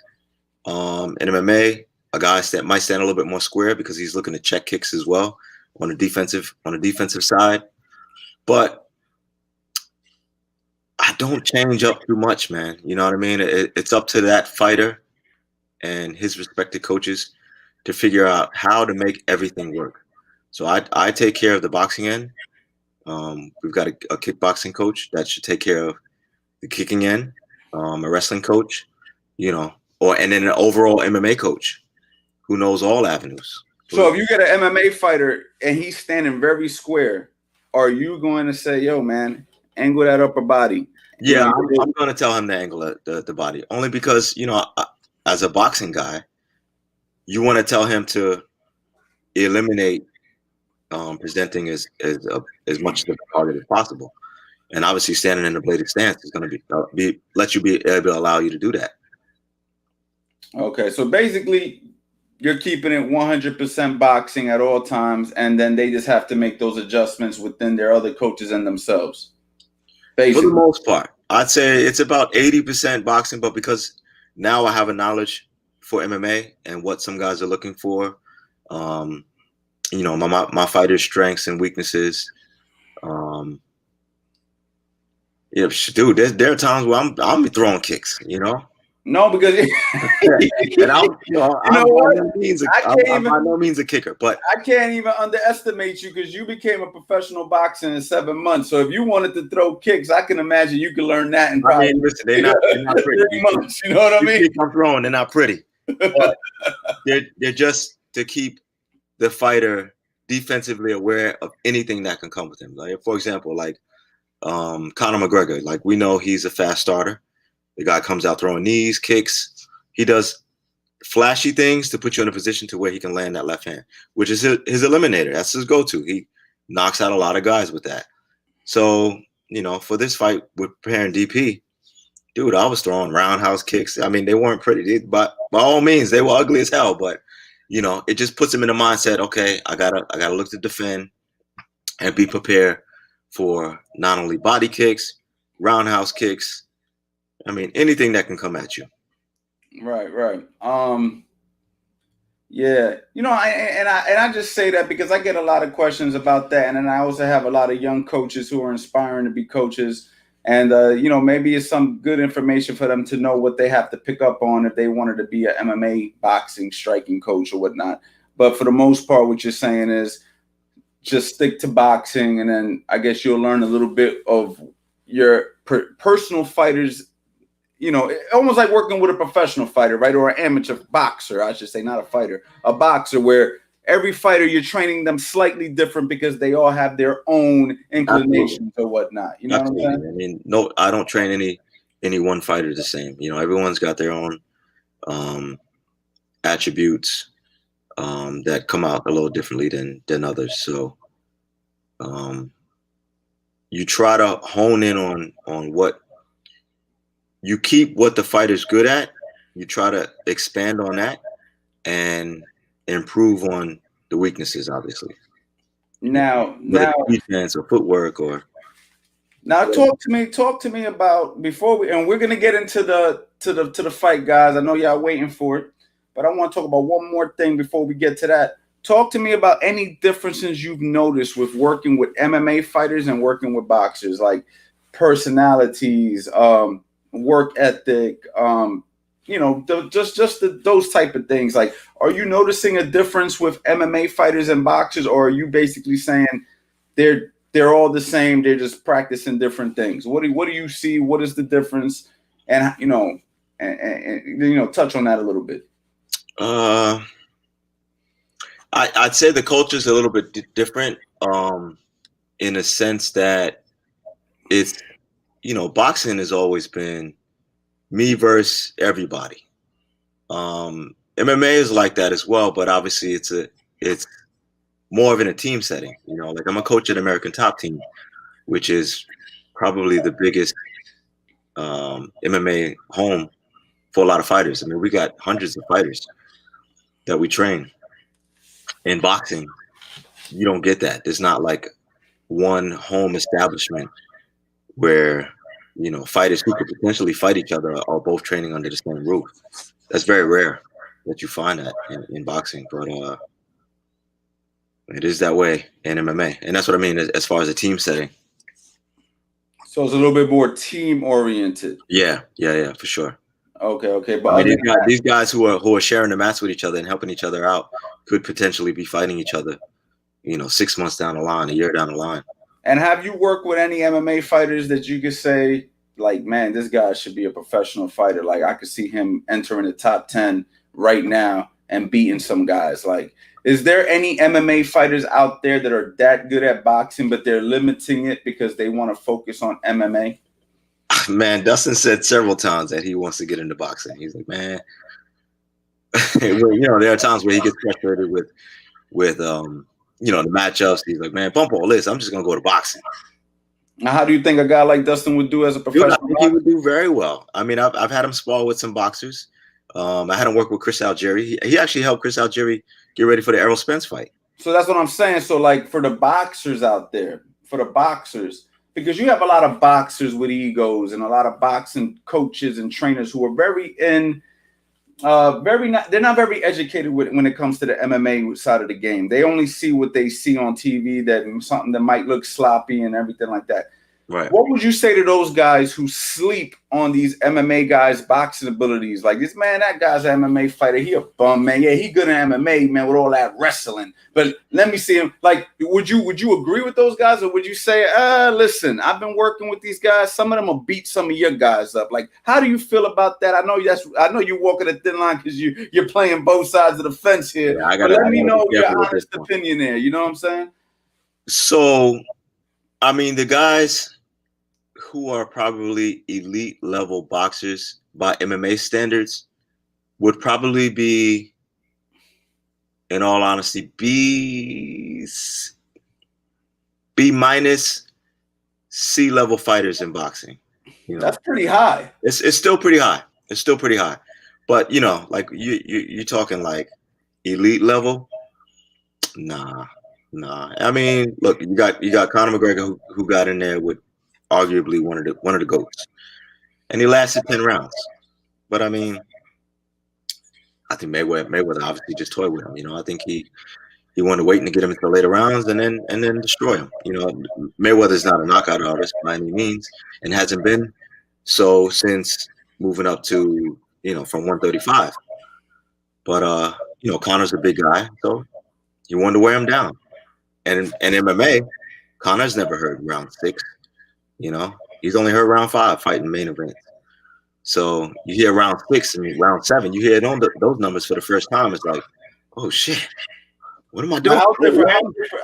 In MMA, a guy might stand a little bit more square because he's looking to check kicks as well on the defensive side. But I don't change up too much, man. You know what I mean? It's up to that fighter and his respective coaches to figure out how to make everything work. So I take care of the boxing end. We've got a kickboxing coach that should take care of the kicking end, a wrestling coach, and then an overall MMA coach who knows all avenues.
So if you get an MMA fighter and he's standing very square, are you going to say, yo, man, angle that upper body?
Yeah, I'm going to tell him to angle the body, only because, as a boxing guy, you want to tell him to eliminate presenting as much of the target as possible. And obviously standing in the bladed stance is going to be able to allow you to do that.
Okay, so basically you're keeping it 100% boxing at all times, and then they just have to make those adjustments within their other coaches and themselves.
Basically. For the most part, I'd say it's about 80% boxing, but because now I have a knowledge for MMA and what some guys are looking for, my fighters' strengths and weaknesses. Dude, there are times where I'm throwing kicks,
No, because
and I'm by no means a kicker, but
I can't even underestimate you because you became a professional boxer in 7 months. So if you wanted to throw kicks, I can imagine you could learn that in probably
they're not pretty.
3 months. You know what I mean?
I'm throwing, they're not pretty. But they're just to keep the fighter defensively aware of anything that can come with him. Like, for example, like Conor McGregor, like we know he's a fast starter. The guy comes out throwing knees, kicks. He does flashy things to put you in a position to where he can land that left hand, which is his eliminator. That's his go-to. He knocks out a lot of guys with that. So, for this fight with preparing DP, dude, I was throwing roundhouse kicks. I mean, they weren't pretty, but by all means, they were ugly as hell. But it just puts him in the mindset. Okay, I gotta look to defend and be prepared for not only body kicks, roundhouse kicks. I mean, anything that can come at you.
Right. Yeah, I just say that because I get a lot of questions about that, and then I also have a lot of young coaches who are inspiring to be coaches, and maybe it's some good information for them to know what they have to pick up on if they wanted to be an MMA boxing striking coach or whatnot. But for the most part, what you're saying is just stick to boxing, and then I guess you'll learn a little bit of your personal fighters. Almost like working with a professional fighter, right? Or an amateur boxer, I should say, not a fighter, a boxer, where every fighter you're training them slightly different because they all have their own inclinations or whatnot. You know what I'm saying?
I mean, no, I don't train any one fighter the same. Everyone's got their own attributes that come out a little differently than others. So you try to hone in on what you keep what the fighter's good at. You try to expand on that and improve on the weaknesses, obviously.
Now
defense or footwork or.
Now talk to me about before we're gonna get into the fight, guys. I know y'all waiting for it, but I want to talk about one more thing before we get to that. Talk to me about any differences you've noticed with working with MMA fighters and working with boxers, like personalities, work ethic, those type of things. Like, are you noticing a difference with MMA fighters and boxers, or are you basically saying they're they're all the same. They're just practicing different things. What do you see? What is the difference? And touch on that a little bit.
I'd say the culture is a little bit different, in a sense that it's, boxing has always been me versus everybody. MMA is like that as well, but obviously it's more of in a team setting. Like I'm a coach at American Top Team, which is probably the biggest MMA home for a lot of fighters. I mean, we got hundreds of fighters that we train. In boxing, you don't get that. It's not like one home establishment where fighters who could potentially fight each other are both training under the same roof. That's very rare that you find that in boxing, but it is that way in MMA, and that's what I mean as far as a team setting.
So it's a little bit more team oriented.
Yeah, for sure.
Okay, but
I mean, these guys who are sharing the mats with each other and helping each other out could potentially be fighting each other, 6 months down the line, a year down the line.
And have you worked with any MMA fighters that you could say, like, man, this guy should be a professional fighter? Like, I could see him entering the top 10 right now and beating some guys. Like, is there any MMA fighters out there that are that good at boxing, but they're limiting it because they want to focus on MMA?
Man, Dustin said several times that he wants to get into boxing. He's like, man, there are times where he gets frustrated with the matchups. He's like, man, bump all this. I'm just gonna go to boxing.
Now, how do you think a guy like Dustin would do as a professional?
I think he would do very well. I mean, I've had him spar with some boxers. I had him work with Chris Algieri. He actually helped Chris Algieri get ready for the Errol Spence fight.
So that's what I'm saying. So, like, for the boxers out there, because you have a lot of boxers with egos and a lot of boxing coaches and trainers who are they're not very educated when it comes to the MMA side of the game. They only see what they see on TV, that something that might look sloppy and everything like that.
Right.
What would you say to those guys who sleep on these MMA guys' boxing abilities? Like, this man, that guy's an MMA fighter. He a bum, man. Yeah, he good at MMA, man, with all that wrestling. But let me see him. Like, would you agree with those guys, or would you say, listen, I've been working with these guys. Some of them will beat some of your guys up. Like, how do you feel about that? I know you're walking a thin line because you're playing both sides of the fence here.
Yeah,
but let me know your honest opinion there. You know what I'm saying?
So, I mean, the guys who are probably elite level boxers by MMA standards would probably be, in all honesty, B minus C level fighters in boxing.
That's pretty high.
It's still pretty high. It's still pretty high. But like you're talking like elite level. Nah. I mean, look, you got Conor McGregor who got in there with arguably one of the GOATs, and he lasted 10 rounds. But I mean, I think Mayweather obviously just toyed with him. I think he wanted to wait and get him until later rounds and then destroy him. Mayweather's not a knockout artist by any means, and hasn't been so since moving up to from 135. But Conor's a big guy, so he wanted to wear him down. And in MMA, Conor's never heard round 6. He's only heard round 5 fighting main events. So you hear round 6 and round 7, you hear those numbers for the first time. It's like, oh shit, what am I doing?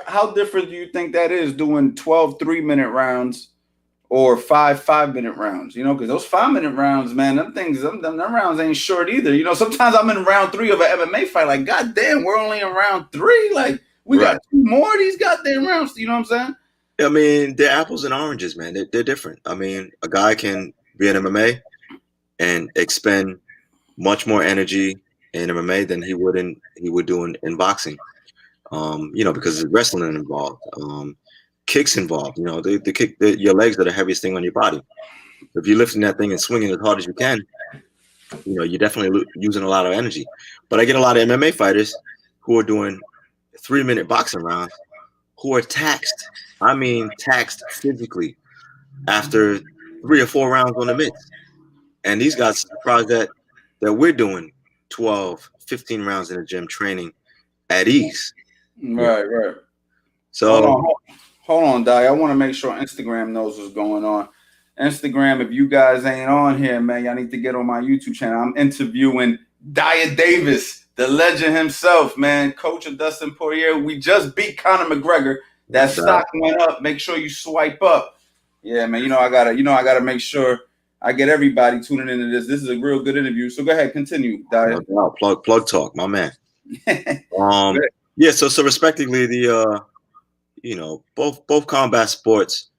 How different do you think that is doing 12 3-minute rounds or 5 5-minute rounds? Because those 5-minute rounds, man, them rounds ain't short either. Sometimes I'm in round 3 of an MMA fight, like, God damn, we're only in round 3. Like, we got 2 more of these goddamn rounds. You know what I'm saying?
I mean, they're apples and oranges, man. They're different. I mean, a guy can be in MMA and expend much more energy in MMA than he would do in boxing. Because there's wrestling involved, kicks involved. The kick, your legs are the heaviest thing on your body. If you're lifting that thing and swinging as hard as you can, you're definitely using a lot of energy. But I get a lot of MMA fighters who are doing 3-minute boxing rounds who are taxed. I mean, taxed physically after 3 or 4 rounds on the mitts. And these guys are surprised that we're doing 12, 15 rounds in the gym training at ease.
Right.
So,
Hold on, Dyah. I want to make sure Instagram knows what's going on. Instagram, if you guys ain't on here, man, y'all need to get on my YouTube channel. I'm interviewing Dyah Davis, the legend himself, man, coach of Dustin Poirier. We just beat Conor McGregor. That stock went up. Make sure you swipe up. Yeah, man. I gotta make sure I get everybody tuning into this. This is a real good interview. So go ahead, continue, Dyah.
No, plug talk, my man. Yeah. So respectively, the both combat sports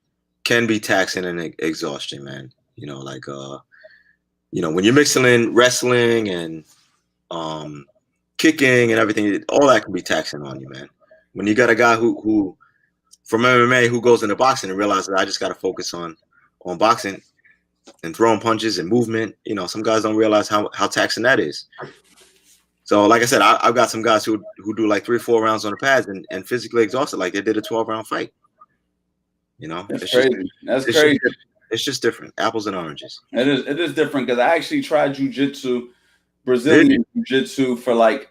can be taxing and exhausting, man. When you're mixing in wrestling and kicking and everything, all that can be taxing on you, man. When you got a guy who from MMA who goes into boxing and realizes I just got to focus on boxing and throwing punches and movement, some guys don't realize how taxing that is. So, like I said, I've got some guys who do like 3 or 4 rounds on the pads and physically exhausted, like they did a 12-round fight.
That's crazy. That's crazy.
It's just different. Apples and oranges.
It is different because I actually tried jiu-jitsu, Brazilian jiu-jitsu, for like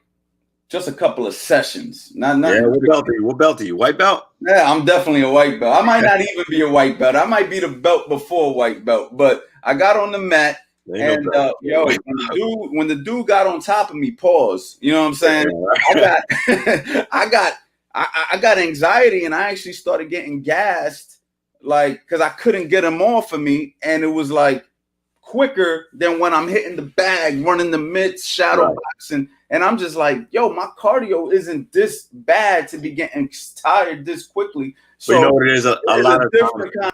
just a couple of sessions. Not
yeah. What belt are you? White belt?
Yeah, I'm definitely a white belt. I might not even be a white belt. I might be the belt before white belt. But I got on the mat, and when the dude got on top of me, pause. You know what I'm saying? Yeah. I got anxiety, and I actually started getting gassed, like because I couldn't get him off of me, and it was like quicker than when I'm hitting the bag, running the mitts, shadow boxing. And I'm just like, yo, my cardio isn't this bad to be getting tired this quickly. So
you know what it is?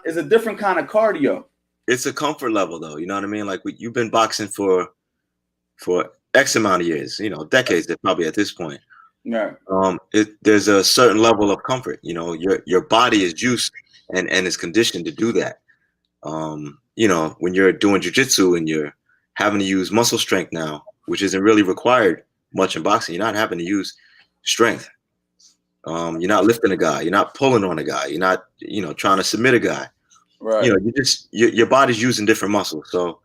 It's a different kind of cardio.
It's a comfort level, though. You know what I mean? Like you've been boxing for X amount of years, decades probably at this point.
Yeah.
There's a certain level of comfort. Your body is used and is conditioned to do that. When you're doing jiu-jitsu and you're having to use muscle strength now, which isn't really required much in boxing. You're not having to use strength. You're not lifting a guy. You're not pulling on a guy. You're not, trying to submit a guy.
Right.
Your body's using different muscles. So,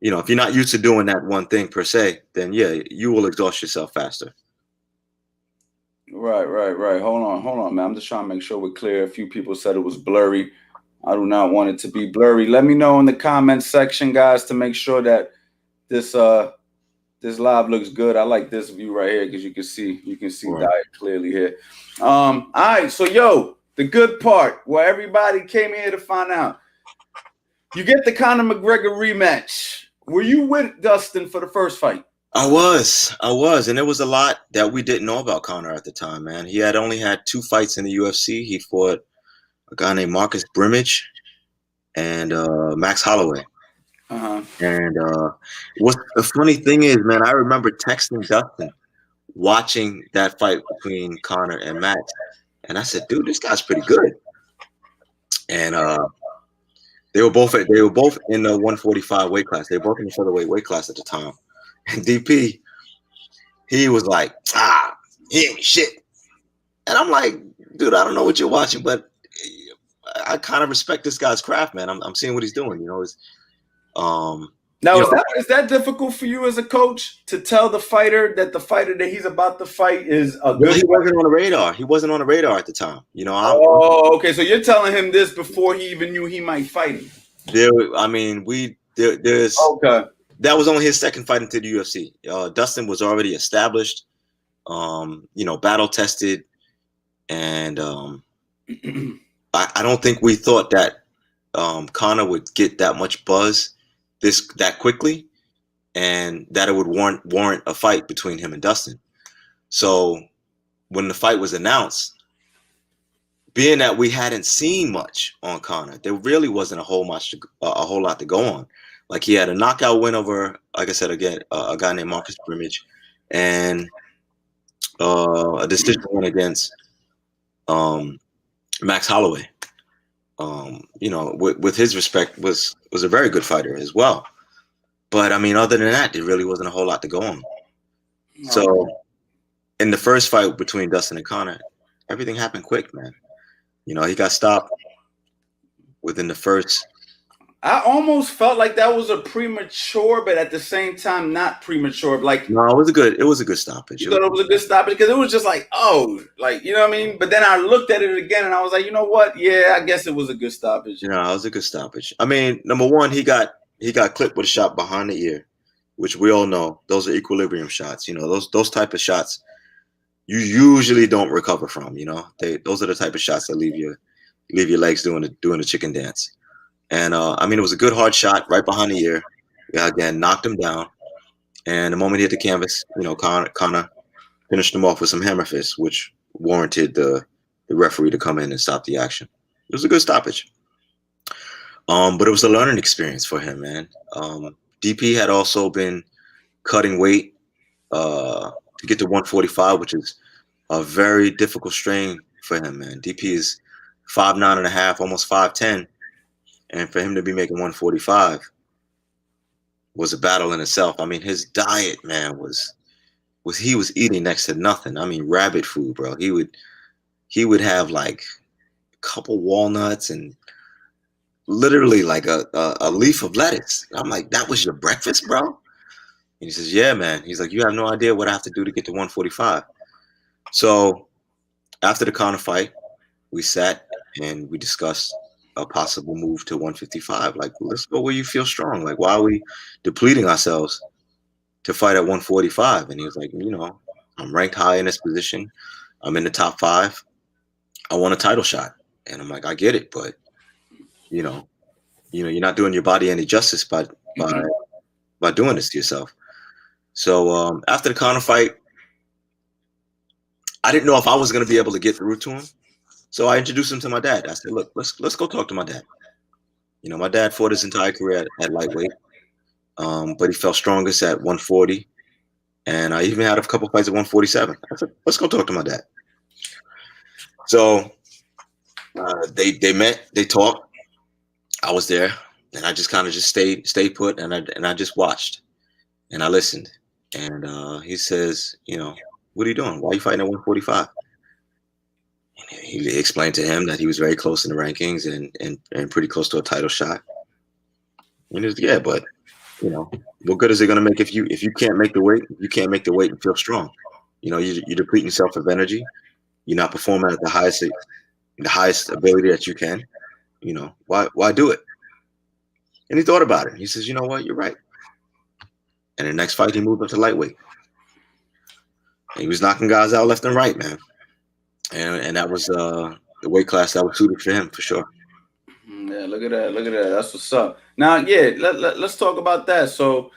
if you're not used to doing that one thing per se, then yeah, you will exhaust yourself faster.
Right. Hold on, man. I'm just trying to make sure we're clear. A few people said it was blurry. I do not want it to be blurry. Let me know in the comment section, guys, to make sure that this live looks good. I like this view right here because you can see
right.
Dyah clearly here. All right, so the good part where everybody came here to find out. You get the Conor McGregor rematch. Were you with Dustin for the first fight?
I was, and there was a lot that we didn't know about Conor at the time, man. He had only had 2 fights in the UFC. He fought a guy named Marcus Brimage and Max Holloway. And what the funny thing is, man, I remember texting Dustin, watching that fight between Conor and Max, and I said, "Dude, this guy's pretty good." And they were both in the 145 weight class. They were both in the featherweight weight class at the time. And DP, he was like, he ain't shit. And I'm like, dude, I don't know what you're watching, but I kind of respect this guy's craft, man. I'm seeing what he's doing.
Now, is that difficult for you as a coach to tell the fighter that he's about to fight is a good?
He wasn't on the radar. He wasn't on the radar at the time.
Okay. So you're telling him this before he even knew he might fight him.
There's okay. That was only his second fight into the UFC. Dustin was already established, battle tested, and I don't think we thought that Conor would get that much buzz that quickly, and that it would warrant a fight between him and Dustin. So when the fight was announced, being that we hadn't seen much on Conor, there really wasn't a whole lot to go on. Like he had a knockout win over, like I said again, a guy named Marcus Brimage, and a decision win against Max Holloway. With his respect, was a very good fighter as well. But other than that, there really wasn't a whole lot to go on. No. So in the first fight between Dustin and Conor, everything happened quick, man. He got stopped within the first
I almost felt like that was a premature, but at the same time not premature. Like
No, it was a good stoppage.
you thought it was a good stoppage because it was just like, oh, like you know what I mean. But then I looked at it again and I was like, you know what? Yeah, I guess it was a good stoppage.
It was a good stoppage. I mean, number one, he got clipped with a shot behind the ear, which we all know those are equilibrium shots. Those type of shots you usually don't recover from. Those are the type of shots that leave your legs doing the chicken dance. And I mean, it was a good hard shot right behind the ear. Yeah, again, knocked him down. And the moment he hit the canvas, Connor finished him off with some hammer fists, which warranted the referee to come in and stop the action. It was a good stoppage. But it was a learning experience for him, man. DP had also been cutting weight to get to 145, which is a very difficult strain for him, man. DP is 5'9" and a half, almost 5'10", and for him to be making 145 was a battle in itself. I mean, his diet, man, was he was eating next to nothing. I mean, rabbit food, bro. He would have like a couple walnuts and literally like a leaf of lettuce. I'm like, that was your breakfast, bro? And he says, yeah, man. He's like, you have no idea what I have to do to get to 145. So after the Conor fight, we sat and we discussed a possible move to 155. Like, let's go where you feel strong. Like, why are we depleting ourselves to fight at 145? And he was like, I'm ranked high in this position. I'm in the top 5. I want a title shot. And I'm like, I get it, but you're not doing your body any justice by doing this to yourself. So after the Conor fight, I didn't know if I was going to be able to get through to him. So I introduced him to my dad. I said, look, let's go talk to my dad. My dad fought his entire career at lightweight, but he felt strongest at 140. And I even had a couple fights at 147. I said, let's go talk to my dad. So they met, they talked. I was there, and I just kind of just stayed put, and I just watched, and I listened. And he says, what are you doing? Why are you fighting at 145? And he explained to him that he was very close in the rankings and pretty close to a title shot. And he was, yeah, but what good is it going to make if you can't make the weight? You can't make the weight and feel strong. You're depleting yourself of energy. You're not performing at the highest ability that you can. Why do it? And he thought about it. He says, you know what? You're right. And the next fight, he moved up to lightweight. And he was knocking guys out left and right, man. And that was the weight class that was suited for him, for sure.
Yeah, look at that. Look at that. That's what's up. Now, yeah, let's talk about that. So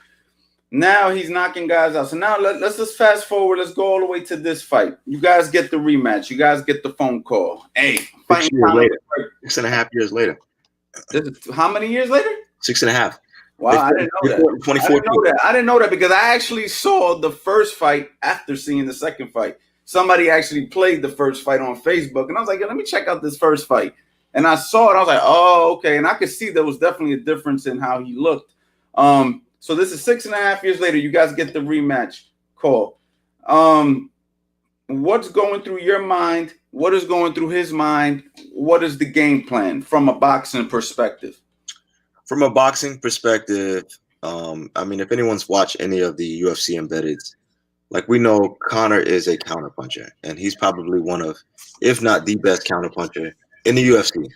now he's knocking guys out. So now let's just fast forward. Let's go all the way to this fight. You guys get the rematch. You guys get the phone call. Hey,
6 years later. 6.5 years later.
How many years later?
6.5.
Wow, I didn't know that. I didn't know that because I actually saw the first fight after seeing the second fight. Somebody actually played the first fight on Facebook, and I was like, let me check out this first fight. And I saw it. I was like, oh, okay. And I could see there was definitely a difference in how he looked. So this is 6.5 years later. You guys get the rematch call. What's going through your mind? What is going through his mind? What is the game plan from a boxing perspective?
From a boxing perspective, I mean, if anyone's watched any of the UFC embedded, like we know Conor is a counterpuncher, and he's probably one of, if not the best counterpuncher in the UFC.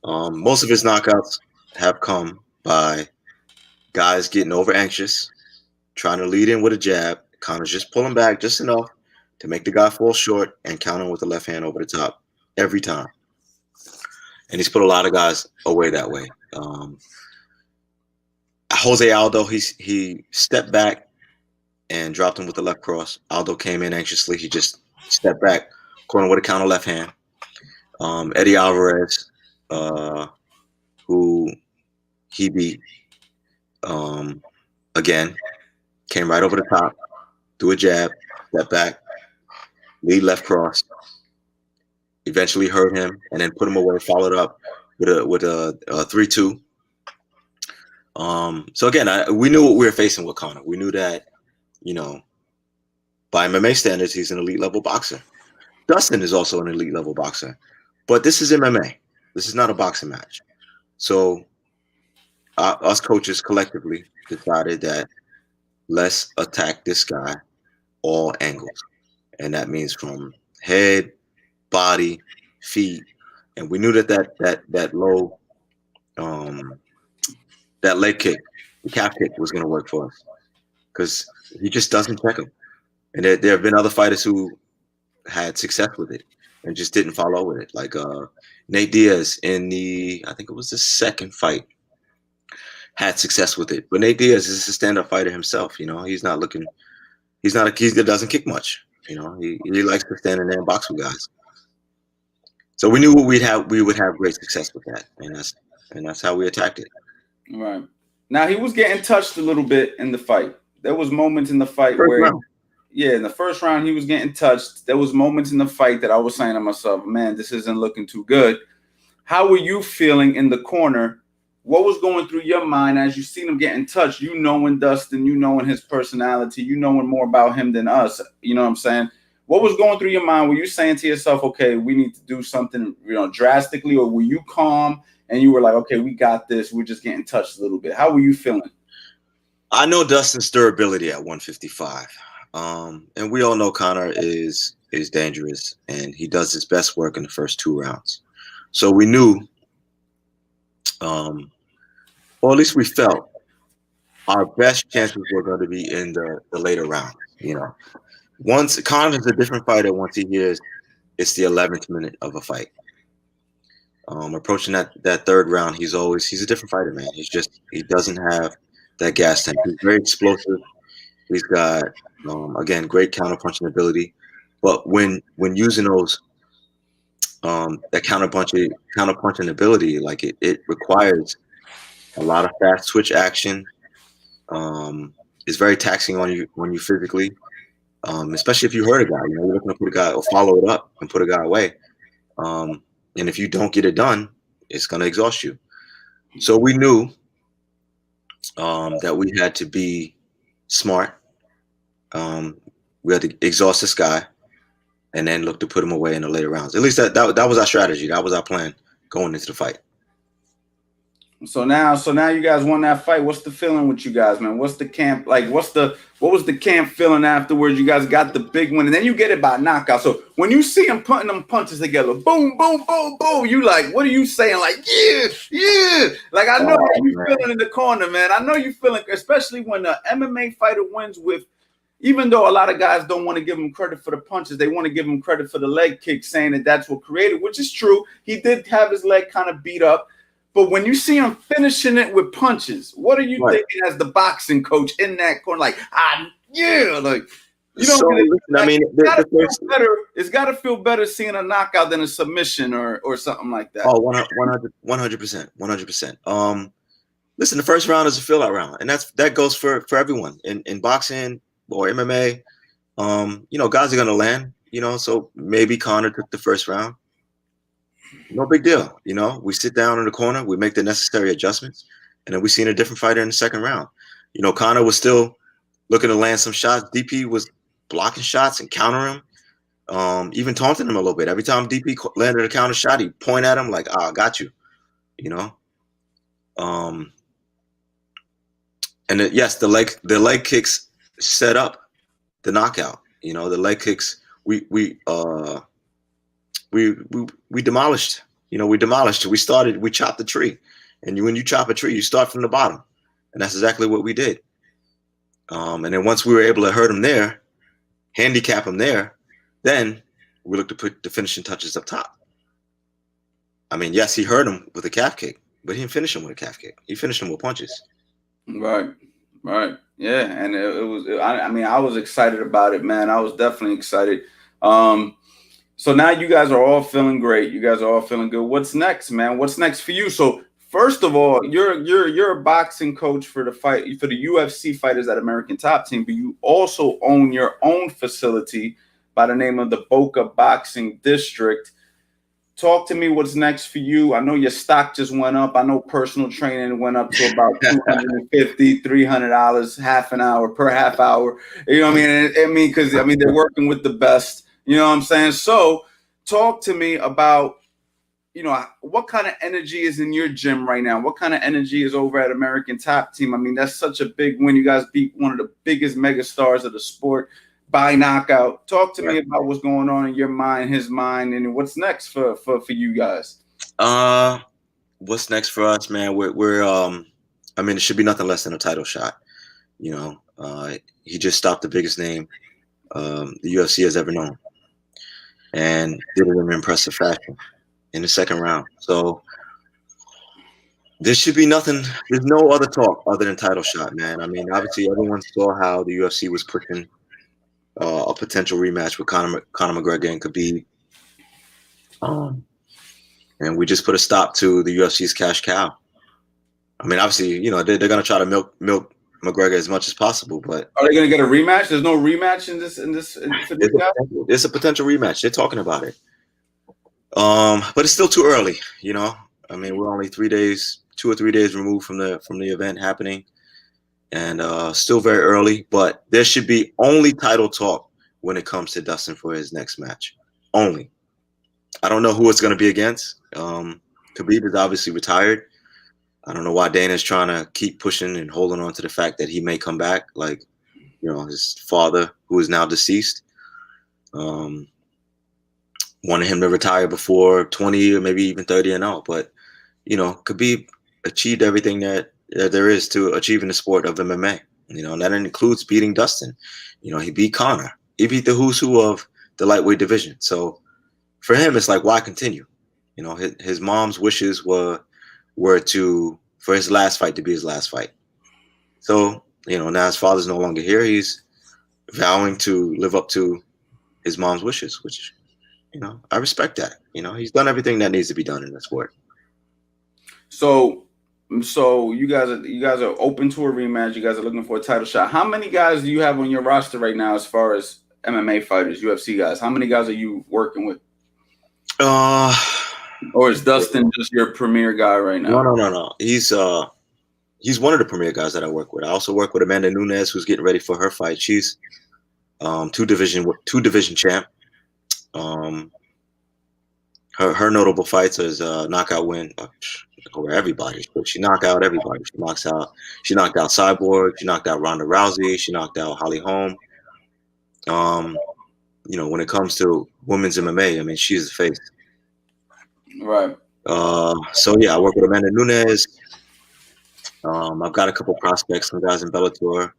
Most of his knockouts have come by guys getting over anxious, trying to lead in with a jab. Conor's just pulling back just enough to make the guy fall short and countering with the left hand over the top every time. And he's put a lot of guys away that way. Jose Aldo, he stepped back and dropped him with the left cross. Aldo came in anxiously. He just stepped back, corner with a counter left hand. Eddie Alvarez, who he beat, again, came right over the top, threw a jab, step back, lead left cross. Eventually hurt him and then put him away, followed up with a 3-2. So again, we knew what we were facing with Conor. We knew that, by MMA standards, he's an elite level boxer. Dustin is also an elite level boxer, but this is MMA. This is not a boxing match. So us coaches collectively decided that let's attack this guy all angles, and that means from head, body, feet, and we knew that low um, that leg kick, the calf kick, was going to work for us because he just doesn't check him. And there have been other fighters who had success with it and just didn't follow with it, like Nate Diaz in I think it was the second fight, had success with it. But Nate Diaz is a stand-up fighter himself. He's not looking. He doesn't kick much. He likes to stand in there and box with guys. So we knew we would have great success with that, and that's how we attacked it.
Right. Now he was getting touched a little bit in the fight. There was moments in the fight
First
where,
round.
yeah, in the first round he was getting touched. There was moments in the fight that I was saying to myself, man, this isn't looking too good. How were you feeling in the corner? What was going through your mind as you seen him getting touched? You knowing Dustin, you knowing his personality, you knowing more about him than us. You know what I'm saying? What was going through your mind? Were you saying to yourself, okay, we need to do something, drastically, or were you calm and you were like, okay, we got this. We're just getting touched a little bit. How were you feeling?
I know Dustin's durability at 155, and we all know Conor is dangerous, and he does his best work in the first 2 rounds. So we knew, or at least we felt, our best chances were going to be in the later rounds. Once Conor's a different fighter, once he hears it's the 11th minute of a fight. Approaching that third round, he's a different fighter, man. He doesn't have that gas tank. He's very explosive. He's got again great counterpunching ability, but when using those that counterpunching ability, like it requires a lot of fast switch action. It's very taxing on you physically, especially if you hurt a guy. You're looking to put a guy or follow it up and put a guy away. And if you don't get it done, it's going to exhaust you. So we knew that we had to be smart. We had to exhaust this guy and then look to put him away in the later rounds. At least that was our strategy. That was our plan going into the fight.
So now you guys won that fight. What's the feeling with you guys, man? What's the camp like? What was the camp feeling afterwards? You guys got the big win, and then you get it by knockout. So when you see him putting them punches together, boom, boom, boom, boom, you like, what are you saying? Like, yeah, yeah. Like I know how you feeling in the corner, man. I know you feeling, especially when an MMA fighter wins with. Even though a lot of guys don't want to give him credit for the punches, they want to give him credit for the leg kick, saying that that's what created, which is true. He did have his leg kind of beat up. But when you see him finishing it with punches, what are you thinking as the boxing coach in that corner? Like, yeah, like,
So, listen, I mean,
it's got to feel better seeing a knockout than a submission or something like that.
Oh, 100%, 100%. Listen, the first round is a fill-out round, and that goes for everyone in boxing or MMA. Guys are gonna land. So maybe Conor took the first round. No big deal. We sit down in the corner, we make the necessary adjustments, and then we seen a different fighter in the second round. Conor was still looking to land some shots. DP was blocking shots and countering him, even taunting him a little bit. Every time DP landed a counter shot, he'd point at him like, I got you. And yes, the leg kicks set up the knockout. The leg kicks we demolished. We demolished it. We chopped the tree, and when you chop a tree, you start from the bottom, and that's exactly what we did. And then once we were able to hurt him there, handicap him there, then we looked to put the finishing touches up top. I mean, yes, he hurt him with a calf kick, but he didn't finish him with a calf kick. He finished him with punches.
Right. Yeah, and it was. I was excited about it, man. I was definitely excited. So now you guys are all feeling great. You guys are all feeling good. What's next, man? What's next for you? So first of all, you're a boxing coach for the UFC fighters at American Top Team, but you also own your own facility by the name of the Boca Boxing District. Talk to me. What's next for you? I know your stock just went up. I know personal training went up to about $250, $300 per half hour. You know what I mean? Because they're working with the best. You know what I'm saying? So talk to me about what kind of energy is in your gym right now? What kind of energy is over at American Top Team? I mean, that's such a big win. You guys beat one of the biggest mega stars of the sport by knockout. Talk to me about what's going on in your mind, his mind, and what's next for you guys.
What's next for us, man? We're I mean, it should be nothing less than a title shot. He just stopped the biggest name the UFC has ever known, and did it in an impressive fashion in the second round. So there should be nothing. There's no other talk other than title shot, man. I mean, obviously, everyone saw how the UFC was pushing a potential rematch with Conor McGregor and Khabib. And we just put a stop to the UFC's cash cow. I mean, obviously, they're going to try to milk McGregor as much as possible, but
are they going to get a rematch? There's no rematch in this for these guys?
There's a potential rematch. They're talking about it. But it's still too early, I mean, we're only 2 or 3 days removed from the event happening, and still very early. But there should be only title talk when it comes to Dustin for his next match. Only. I don't know who it's going to be against. Khabib is obviously retired. I don't know why Dana's trying to keep pushing and holding on to the fact that he may come back, like, his father, who is now deceased. Wanted him to retire before 20 or maybe even 30 and out. But, Khabib achieved everything that there is to achieve in the sport of MMA. And that includes beating Dustin. He beat Conor. He beat the who's who of the lightweight division. So for him, it's like, why continue? His mom's wishes were for his last fight to be his last fight. So, now his father's no longer here. He's vowing to live up to his mom's wishes, which, I respect that. He's done everything that needs to be done in the sport.
So you guys are open to a rematch. You guys are looking for a title shot. How many guys do you have on your roster right now as far as MMA fighters, UFC guys? How many guys are you working with? Or is Dustin just your premier guy right now?
No. He's one of the premier guys that I work with. I also work with Amanda Nunes, who's getting ready for her fight. She's two division champ. Her notable fights is knockout win over everybody. She knocked out everybody. She knocked out Cyborg. She knocked out Ronda Rousey. She knocked out Holly Holm. When it comes to women's MMA, I mean, she's the face.
Right.
So yeah, I work with Amanda Nunes. I've got a couple prospects, some guys in Bellator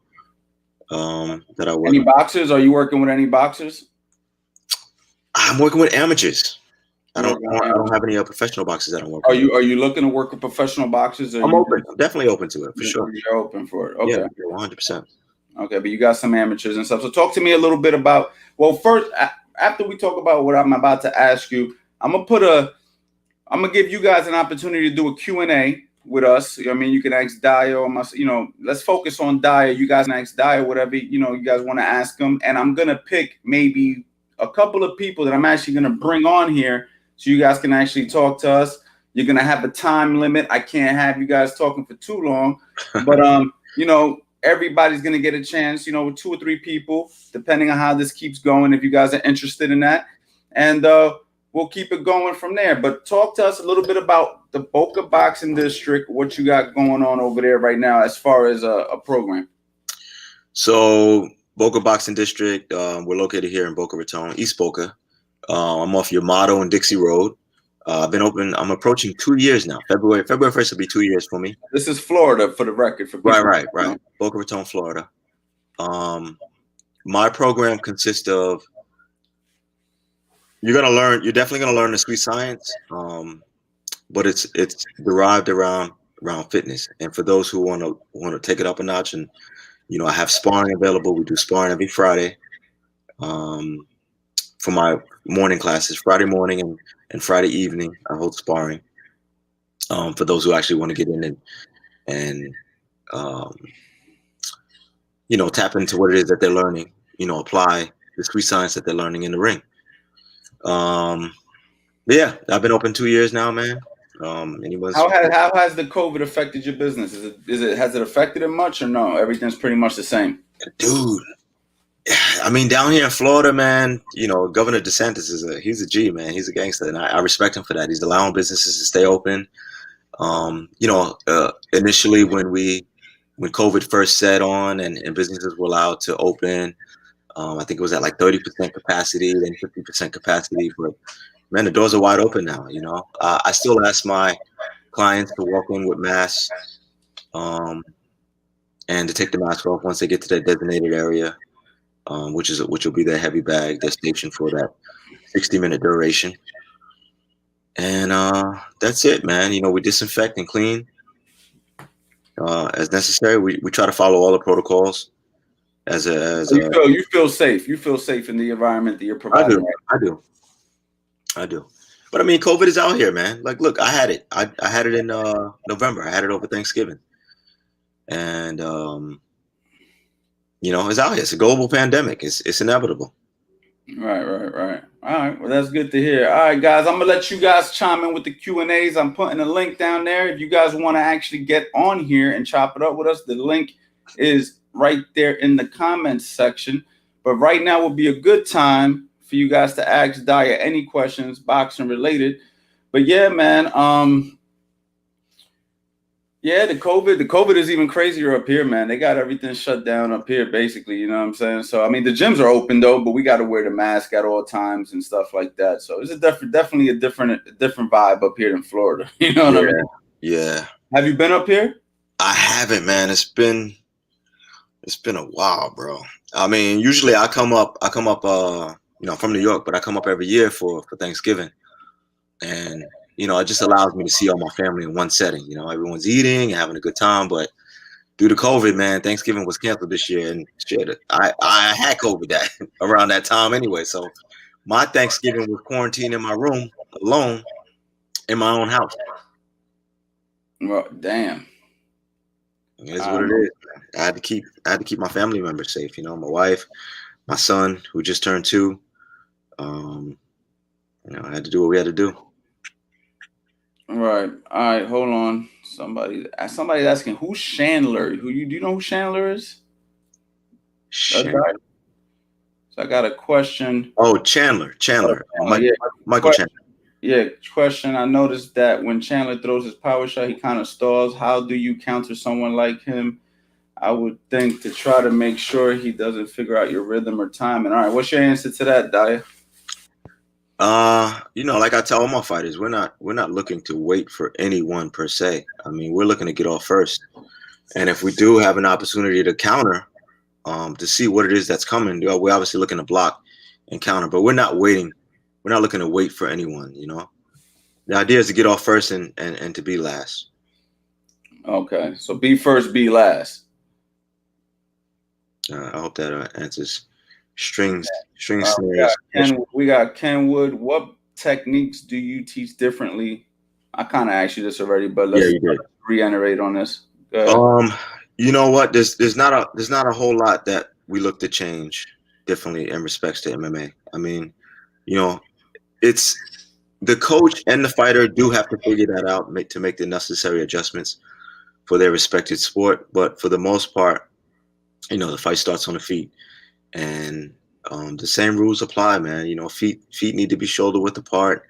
that I work.
Any boxers? Are you working with any boxers?
I'm working with amateurs. I don't have any professional boxers that I'm working with.
Are you looking to work with professional boxers?
I'm open. I'm definitely open to it, for sure.
You're open for it. Okay.
Yeah, 100%.
Okay, but you got some amateurs and stuff. So talk to me a little bit about, well, first, after we talk about what I'm about to ask you, I'm going to give you guys an opportunity to do a Q&A with us. I mean, you can ask Dyah or my, let's focus on Dyah. You guys can ask Dyah whatever, you guys want to ask him. And I'm going to pick maybe a couple of people that I'm actually going to bring on here so you guys can actually talk to us. You're going to have a time limit. I can't have you guys talking for too long. But, everybody's going to get a chance, 2 or 3 people, depending on how this keeps going, if you guys are interested in that. And we'll keep it going from there. But talk to us a little bit about the Boca Boxing District, what you got going on over there right now as far as a program.
So Boca Boxing District, we're located here in Boca Raton, East Boca. I'm off Yamato and Dixie Road. I've been open. I'm approaching 2 years now. February 1st will be 2 years for me.
This is Florida, for the record. For
right. Boca Raton, Florida. My program consists of, you're definitely gonna learn the sweet science, but it's derived around fitness. And for those who want to take it up a notch, and I have sparring available. We do sparring every Friday. For my morning classes, Friday morning and Friday evening, I hold sparring. For those who actually want to get in and tap into what it is that they're learning, apply the sweet science that they're learning in the ring. Yeah, I've been open 2 years now, man.
How has the COVID affected your business? Has it affected it much or no? Everything's pretty much the same.
Dude, I mean, down here in Florida, man, Governor DeSantis he's a G, man. He's a gangster, and I respect him for that. He's allowing businesses to stay open. Initially when COVID first set on and businesses were allowed to open, I think it was at like 30% capacity, then 50% capacity. But man, the doors are wide open now. I still ask my clients to walk in with masks, and to take the mask off once they get to that designated area, which will be their heavy bag, their station for that 60-minute duration. And that's it, man. We disinfect and clean as necessary. We try to follow all the protocols
You feel safe. You feel safe in the environment that you're providing.
I do. But I mean, COVID is out here, man. Like, look, I had it. I had it in November. I had it over Thanksgiving, and it's out here. It's a global pandemic. It's inevitable.
Right. All right. Well, that's good to hear. All right, guys. I'm gonna let you guys chime in with the Q&As. I'm putting a link down there. If you guys want to actually get on here and chop it up with us, the link is right there in the comments section. But right now would be a good time for you guys to ask Dyah any questions boxing related. But yeah, man. Yeah, the COVID is even crazier up here, man. They got everything shut down up here, basically. You know what I'm saying? So I mean, the gyms are open though, but we got to wear the mask at all times and stuff like that. So it's definitely a different vibe up here in Florida. You know what I mean?
Yeah.
Have you been up here?
I haven't, man. It's been a while, bro. I mean, usually I come up, from New York, but I come up every year for Thanksgiving, and it just allows me to see all my family in one setting. Everyone's eating and having a good time. But due to COVID, man, Thanksgiving was canceled this year, and shit, I had COVID around that time anyway. So my Thanksgiving was quarantined in my room alone in my own house.
Well, damn.
It is what it is. I had to keep my family members safe. My wife, my son, who just turned 2. I had to do what we had to do.
Right. All right. Hold on. Somebody's asking who's Chandler. Do you know who Chandler is?
Chandler.
So I got a question.
Oh, Chandler. Michael Chandler.
Yeah, question. I noticed that when Chandler throws his power shot, he kind of stalls. How do you counter someone like him? I would think to try to make sure he doesn't figure out your rhythm or timing. All right, what's your answer to that, Dyah?
Like I tell all my fighters, we're not looking to wait for anyone per se. I mean, we're looking to get off first. And if we do have an opportunity to counter, to see what it is that's coming, we're obviously looking to block and counter, but we're not waiting. We're not looking to wait for anyone, The idea is to get off first and to be last.
Okay, so be first, be last.
I hope that answers strings.
We got Kenwood. What techniques do you teach differently? I kind of asked you this already, but let's reiterate on this.
You know what? There's not a whole lot that we look to change differently in respects to MMA. I mean, it's the coach and the fighter do have to figure that out to make the necessary adjustments for their respected sport. But for the most part, the fight starts on the feet, and the same rules apply, man. Feet need to be shoulder width apart.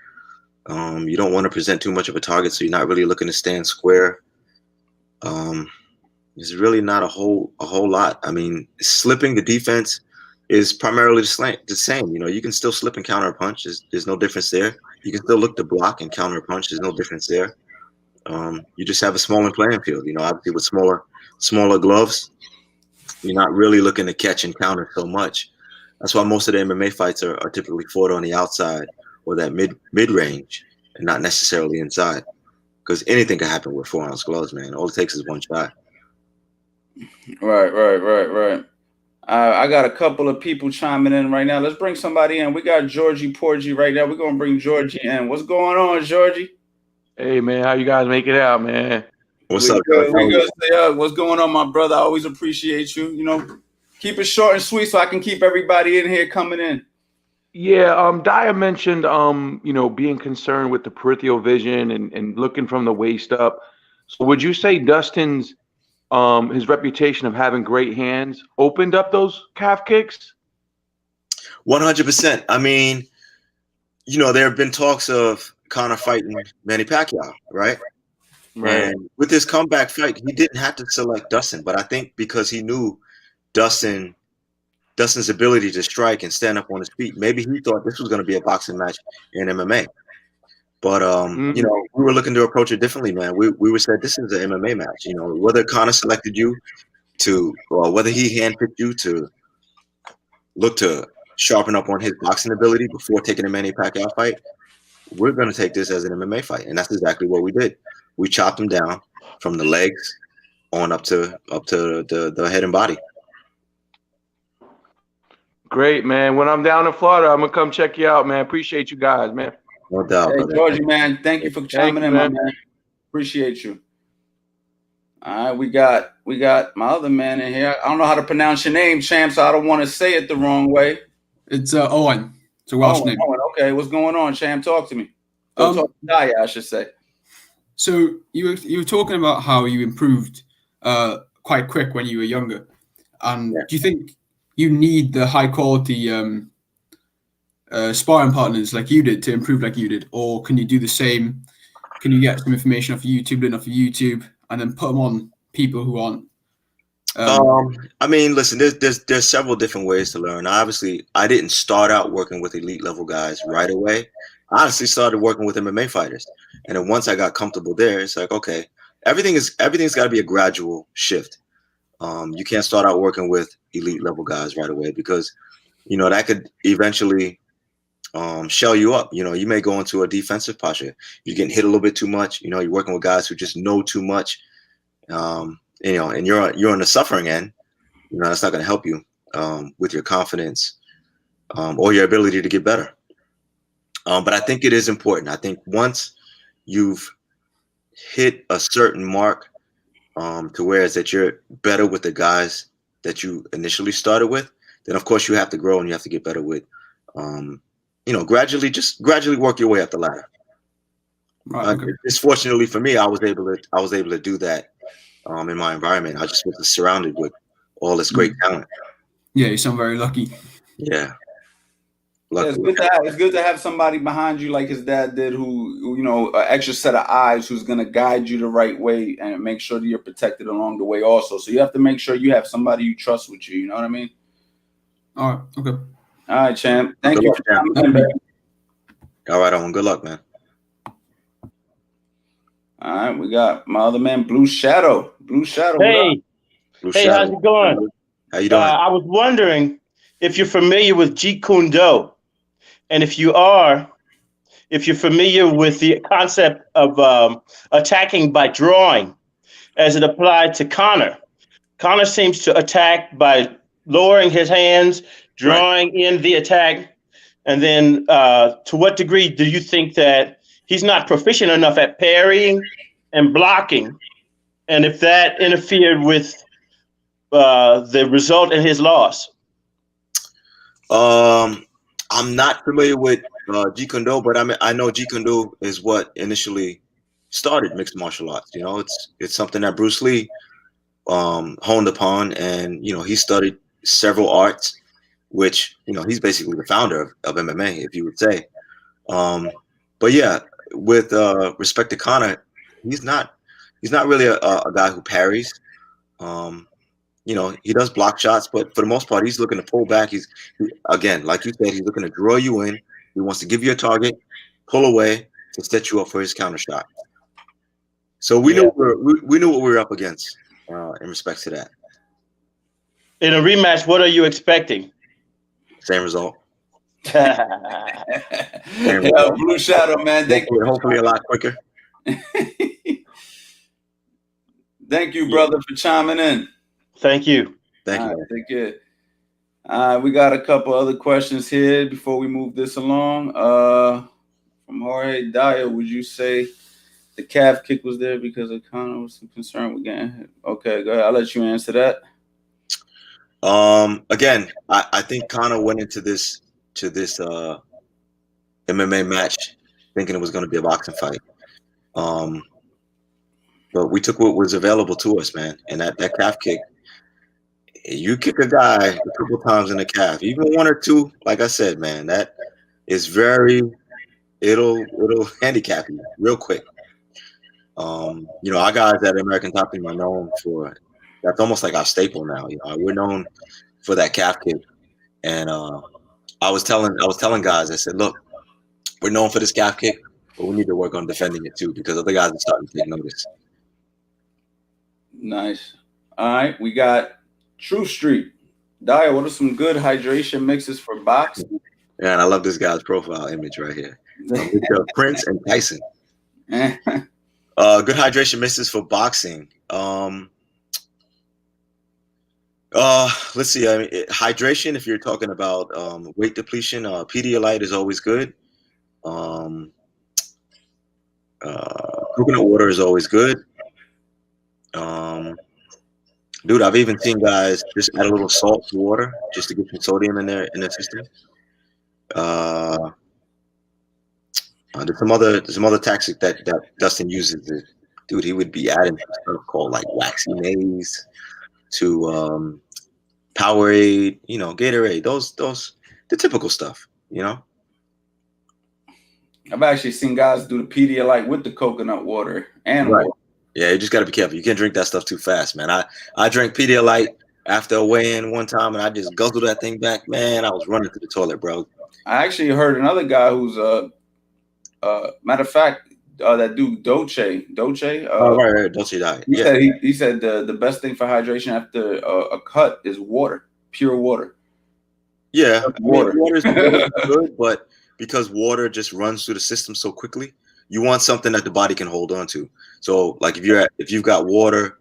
You don't want to present too much of a target, so you're not really looking to stand square. There's really not a whole lot. I mean, slipping the defense is primarily the same. You can still slip and counter a punch. There's no difference there. You can still look to block and counter a punch. There's no difference there. You just have a smaller playing field. Obviously with smaller gloves, you're not really looking to catch and counter so much. That's why most of the MMA fights are typically fought on the outside or that mid range, and not necessarily inside. Because anything can happen with 4-ounce gloves, man. All it takes is one shot.
Right. I got a couple of people chiming in right now. Let's bring somebody in. We got Georgie Porgy right now. We're gonna bring Georgie in. What's going on, Georgie?
Hey man, how you guys make it out, man?
What's up?
We good. What's going on, my brother? I always appreciate you. Keep it short and sweet so I can keep everybody in here coming in.
Yeah, Dyah mentioned being concerned with the peripheral vision and looking from the waist up. So would you say Dustin's his reputation of having great hands opened up those calf kicks?
100%. I mean, there have been talks of Conor fighting Manny Pacquiao, right?
Right.
And with his comeback fight, he didn't have to select Dustin, but I think because he knew Dustin's ability to strike and stand up on his feet, maybe he thought this was going to be a boxing match in MMA. But we were looking to approach it differently, man. We were said this is an MMA match. Whether Conor selected you or whether he handpicked you to look to sharpen up on his boxing ability before taking a Manny Pacquiao fight, we're going to take this as an MMA fight, and that's exactly what we did. We chopped him down from the legs on up to the head and body.
Great, man. When I'm down in Florida, I'm gonna come check you out, man. Appreciate you guys, man.
No doubt,
Hey,
brother.
Georgie, man, thank you for chiming in,
man.
my man. Appreciate you. All right, we got my other man in here. I don't know how to pronounce your name, champ, so I don't want to say it the wrong way.
It's Owen. It's a Welsh name.
Owen, okay, what's going on, champ? Talk to me. Talk to Dyah, I should say.
So you were talking about how you improved quite quick when you were younger, and do you think you need the high quality sparring partners like you did to improve like you did, or can you do the same? Can you get some information off of YouTube, learn off of YouTube, and then put them on people who aren't?
I mean, listen, there's several different ways to learn. Obviously, I didn't start out working with elite level guys right away. I honestly started working with MMA fighters, and then once I got comfortable there, it's like, okay, everything's got to be a gradual shift. You can't start out working with elite level guys right away because, that could eventually shell you up. You may go into a defensive posture. You're getting hit a little bit too much. You're working with guys who just know too much. And you're on the suffering end. That's not going to help you with your confidence or your ability to get better. But I think it is important. I think once you've hit a certain mark to where is that you're better with the guys that you initially started with, then of course you have to grow and you have to get better with, gradually work your way up the ladder.
Right, okay.
Just fortunately for me, I was able to do that in my environment. I just was surrounded with all this great talent.
Yeah, you sound very lucky.
Yeah.
It's good to have somebody behind you like his dad did, who an extra set of eyes, who's gonna guide you the right way and make sure that you're protected along the way also. So you have to make sure you have somebody you trust with you. You know what I mean?
All right. Okay.
All right, champ. Thank you for coming in, baby.
All right, Owen. Good luck, man.
All right, we got my other man, Blue Shadow. Blue Shadow.
Hey, how's it going?
How you doing?
I was wondering if you're familiar with Jeet Kune Do, and if you're familiar with the concept of attacking by drawing, as it applied to Conor. Conor seems to attack by lowering his hands, drawing in the attack, and then to what degree do you think that he's not proficient enough at parrying and blocking, and if that interfered with the result in his loss?
I'm not familiar with Jeet Kune Do, but I know Jeet Kune Do is what initially started mixed martial arts. It's something that Bruce Lee honed upon, and he studied several arts, which he's basically the founder of MMA, if you would say. But yeah, with respect to Conor, he's not really a guy who parries. He does block shots, but for the most part, he's looking to pull back. Again, like you said, he's looking to draw you in. He wants to give you a target, pull away to set you up for his counter shot. So we knew what we were up against in respect to that.
In a rematch, what are you expecting?
Same result.
Blue Shadow, man.
Hopefully a lot quicker.
Thank you, brother, for chiming in.
Thank you.
Thank you.
Right, take care. We got a couple other questions here before we move this along. From Jorge Dyah, would you say the calf kick was there because of Conor was some concern with getting hit? Okay, go ahead. I'll let you answer that.
Again, I think Conor went into this MMA match thinking it was going to be a boxing fight. But we took what was available to us, man. And that calf kick, You kick a guy a couple times in the calf, even one or two. Like I said, man, that is it'll handicap you real quick. Our guys at American Top Team are known for that's almost like our staple now. We're known for that calf kick. And I was telling guys, I said, look, we're known for this calf kick, but we need to work on defending it too because other guys are starting to take notice.
Nice. All right, we got True Street. Dyah, what are some good hydration mixes for boxing?
Yeah, and I love this guy's profile image right here. Prince and Tyson. Good hydration mixes for boxing. Let's see. I mean, hydration. If you're talking about weight depletion, Pedialyte is always good. Coconut water is always good. Dude, I've even seen guys just add a little salt to water just to get some sodium in their system. There's some other tactic that Dustin uses. Dude, he would be adding stuff called like waxy maize to Powerade, Gatorade, those the typical stuff,
I've actually seen guys do the Pedialyte with the coconut water and
right.
water.
Yeah, you just got to be careful. You can't drink that stuff too fast, man. I drank Pedialyte after a weigh-in one time, and I just guzzled that thing back. Man, I was running to the toilet, bro.
I actually heard another guy who's matter of fact, that dude Dolce.
Right, Dolce Diet.
He said the best thing for hydration after a cut is water, pure water.
Yeah, water is good, but because water just runs through the system so quickly, you want something that the body can hold on to. So, like if you've got water,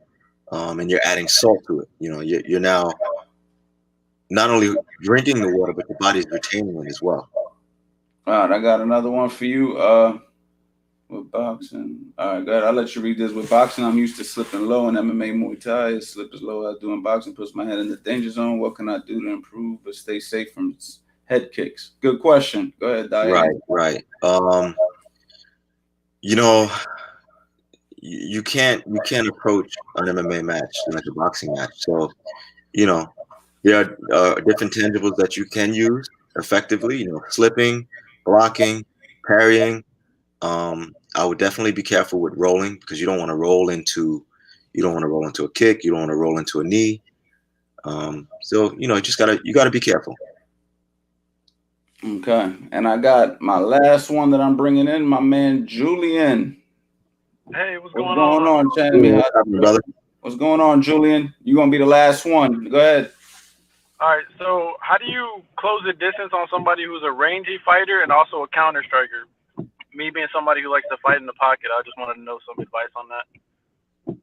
and you're adding salt to it, you're now not only drinking the water, but the body's retaining it as well.
All right, I got another one for you. With boxing. All right, good. I'll let you read this. With boxing, I'm used to slipping low in MMA Muay Thai. Slip as low as doing boxing puts my head in the danger zone. What can I do to improve but stay safe from head kicks? Good question. Go ahead, Dyah.
Right. You can't approach an MMA match like a boxing match. So, there are different tangibles that you can use effectively. Slipping, blocking, parrying. I would definitely be careful with rolling because you don't want to roll into a kick. You don't want to roll into a knee. So you gotta be careful.
Okay, and I got my last one that I'm bringing in, my man Julian.
Hey, what's going on?
Brother? What's going on, Julian? You're gonna be the last one. Go ahead.
All right. So, how do you close the distance on somebody who's a rangy fighter and also a counter striker? Me being somebody who likes to fight in the pocket, I just wanted to know some advice on that.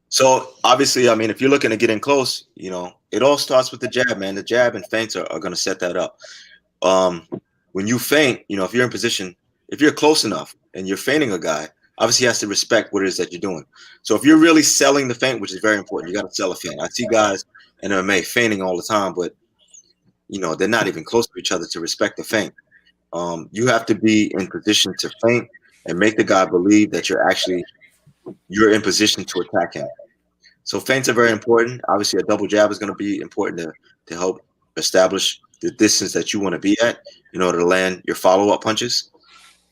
So obviously, I mean, if you're looking to get in close, it all starts with the jab, man. The jab and feints are going to set that up. When you feint, if you're in position, if you're close enough and you're feinting a guy, obviously he has to respect what it is that you're doing. So if you're really selling the feint, which is very important, you got to sell a feint. I see guys in MMA feinting all the time, but they're not even close to each other to respect the feint. You have to be in position to feint and make the guy believe that you're in position to attack him. So feints are very important. Obviously, a double jab is going to be important to help establish the distance that you want to be at in order to land your follow-up punches.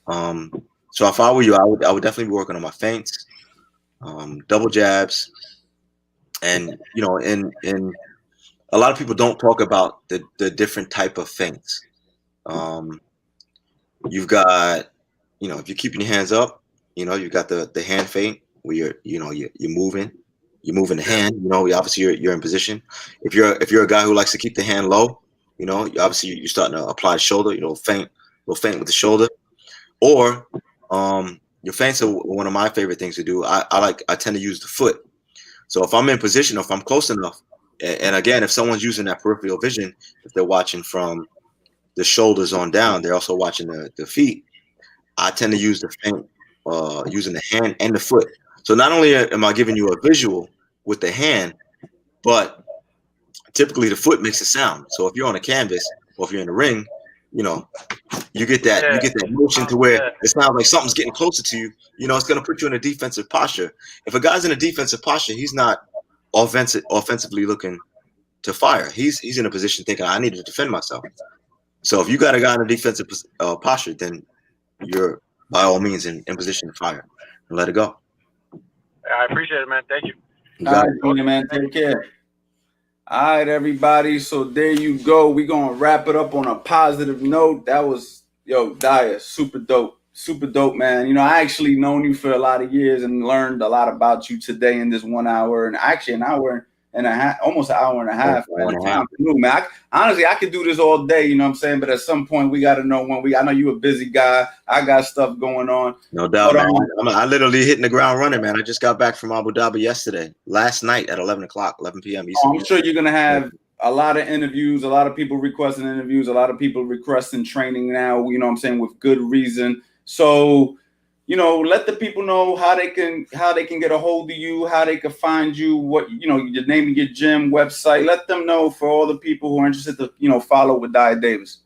So if I were you, I would definitely be working on my feints, double jabs, and in a lot of people don't talk about the different type of feints. You've got, if you're keeping your hands up, you've got the hand feint where you're moving the hand. Obviously you're in position. If you're a guy who likes to keep the hand low, obviously you're starting to apply the shoulder. Feint with the shoulder, or your feints are one of my favorite things to do. I tend to use the foot. So if I'm in position, or if I'm close enough, and again, if someone's using that peripheral vision, if they're watching from the shoulders on down, they're also watching the feet. I tend to use the feint using the hand and the foot. So not only am I giving you a visual with the hand, but typically the foot makes a sound. So if you're on a canvas or if you're in the ring, you get that motion to where it sounds like something's getting closer to you. It's going to put you in a defensive posture. If a guy's in a defensive posture, he's not offensively looking to fire. He's in a position thinking I need to defend myself. So if you got a guy in a defensive posture, then you're by all means in position to fire and let it go.
I appreciate it, man. Thank you.
You
All
got
right,
it.
Tony, man. Take care. All right, everybody. So there you go. We're going to wrap it up on a positive note. That was, Dyah, super dope. Super dope, man. I actually known you for a lot of years and learned a lot about you today in this 1 hour and actually an hour and a half, almost an hour and a half. Man. The time flew, man. Honestly, I could do this all day, you know what I'm saying? But at some point, we got to know I know you a busy guy. I got stuff going on.
No doubt, man. I literally hitting the ground running, man. I just got back from Abu Dhabi last night at 11 p.m. Eastern.
I'm sure you're going to have a lot of interviews, a lot of people requesting interviews, a lot of people requesting training now, you know what I'm saying, with good reason. So, let the people know how they can get a hold of you, how they can find you, what, your name of your gym, website. Let them know for all the people who are interested to, follow with Dyah Davis.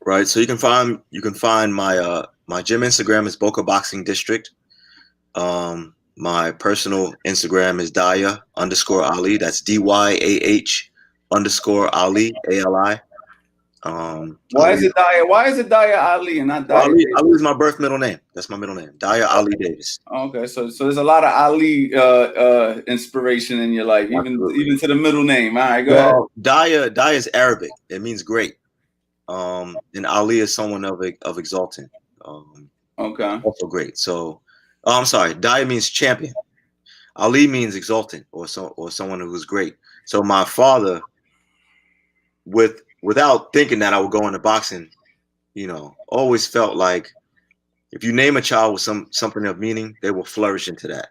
Right. So you can find my my gym Instagram is Boca Boxing District. My personal Instagram is Dyah_Ali. That's DYAH_Ali, ALI.
Why is it Dyah Ali and not Dyah?
Ali is my birth middle name. That's my middle name. Dyah Ali Davis.
Okay, so there's a lot of Ali inspiration in your life, even to the middle name. All right, go ahead.
Dyah is Arabic. It means great. And Ali is someone of exalting.
Okay.
Also great. So, I'm sorry. Dyah means champion. Ali means exaltant or someone who's great. So my father, without thinking that I would go into boxing, always felt like if you name a child with something of meaning, they will flourish into that.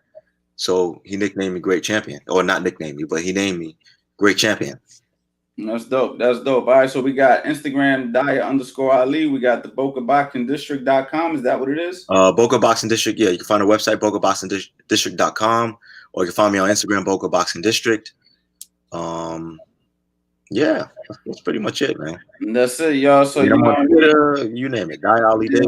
So he nicknamed me Great Champion, or not nicknamed me, but he named me Great Champion.
That's dope. All right, so we got Instagram Dyah_Ali. We got the BocaBoxingDistrict.com. Is that what it is?
Boca Boxing District. Yeah, you can find our website BocaBoxingDistrict.com, or you can find me on Instagram Boca Boxing District. Yeah, that's pretty much it, man.
That's it, y'all. So
I'm on Twitter, you name it, Dyah Ali Davis.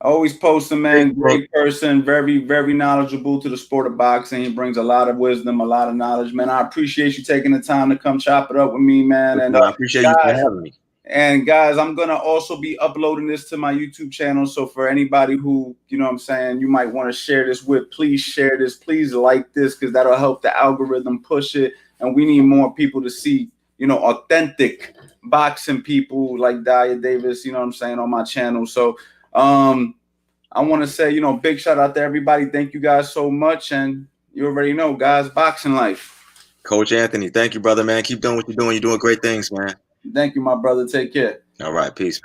Always posting, man. Great person, very, very knowledgeable to the sport of boxing. He brings a lot of wisdom, a lot of knowledge, man. I appreciate you taking the time to come chop it up with me, man. And
I appreciate you for having me.
And guys, I'm gonna also be uploading this to my YouTube channel. So for anybody who, you might want to share this with, please share this. Please like this, because that'll help the algorithm push it. And we need more people to see, authentic boxing people like Dyah Davis, on my channel. So I want to say, big shout out to everybody. Thank you guys so much. And you already know, guys, boxing life.
Coach Anthony, thank you, brother, man. Keep doing what you're doing. You're doing great things, man.
Thank you, my brother. Take care.
All right. Peace.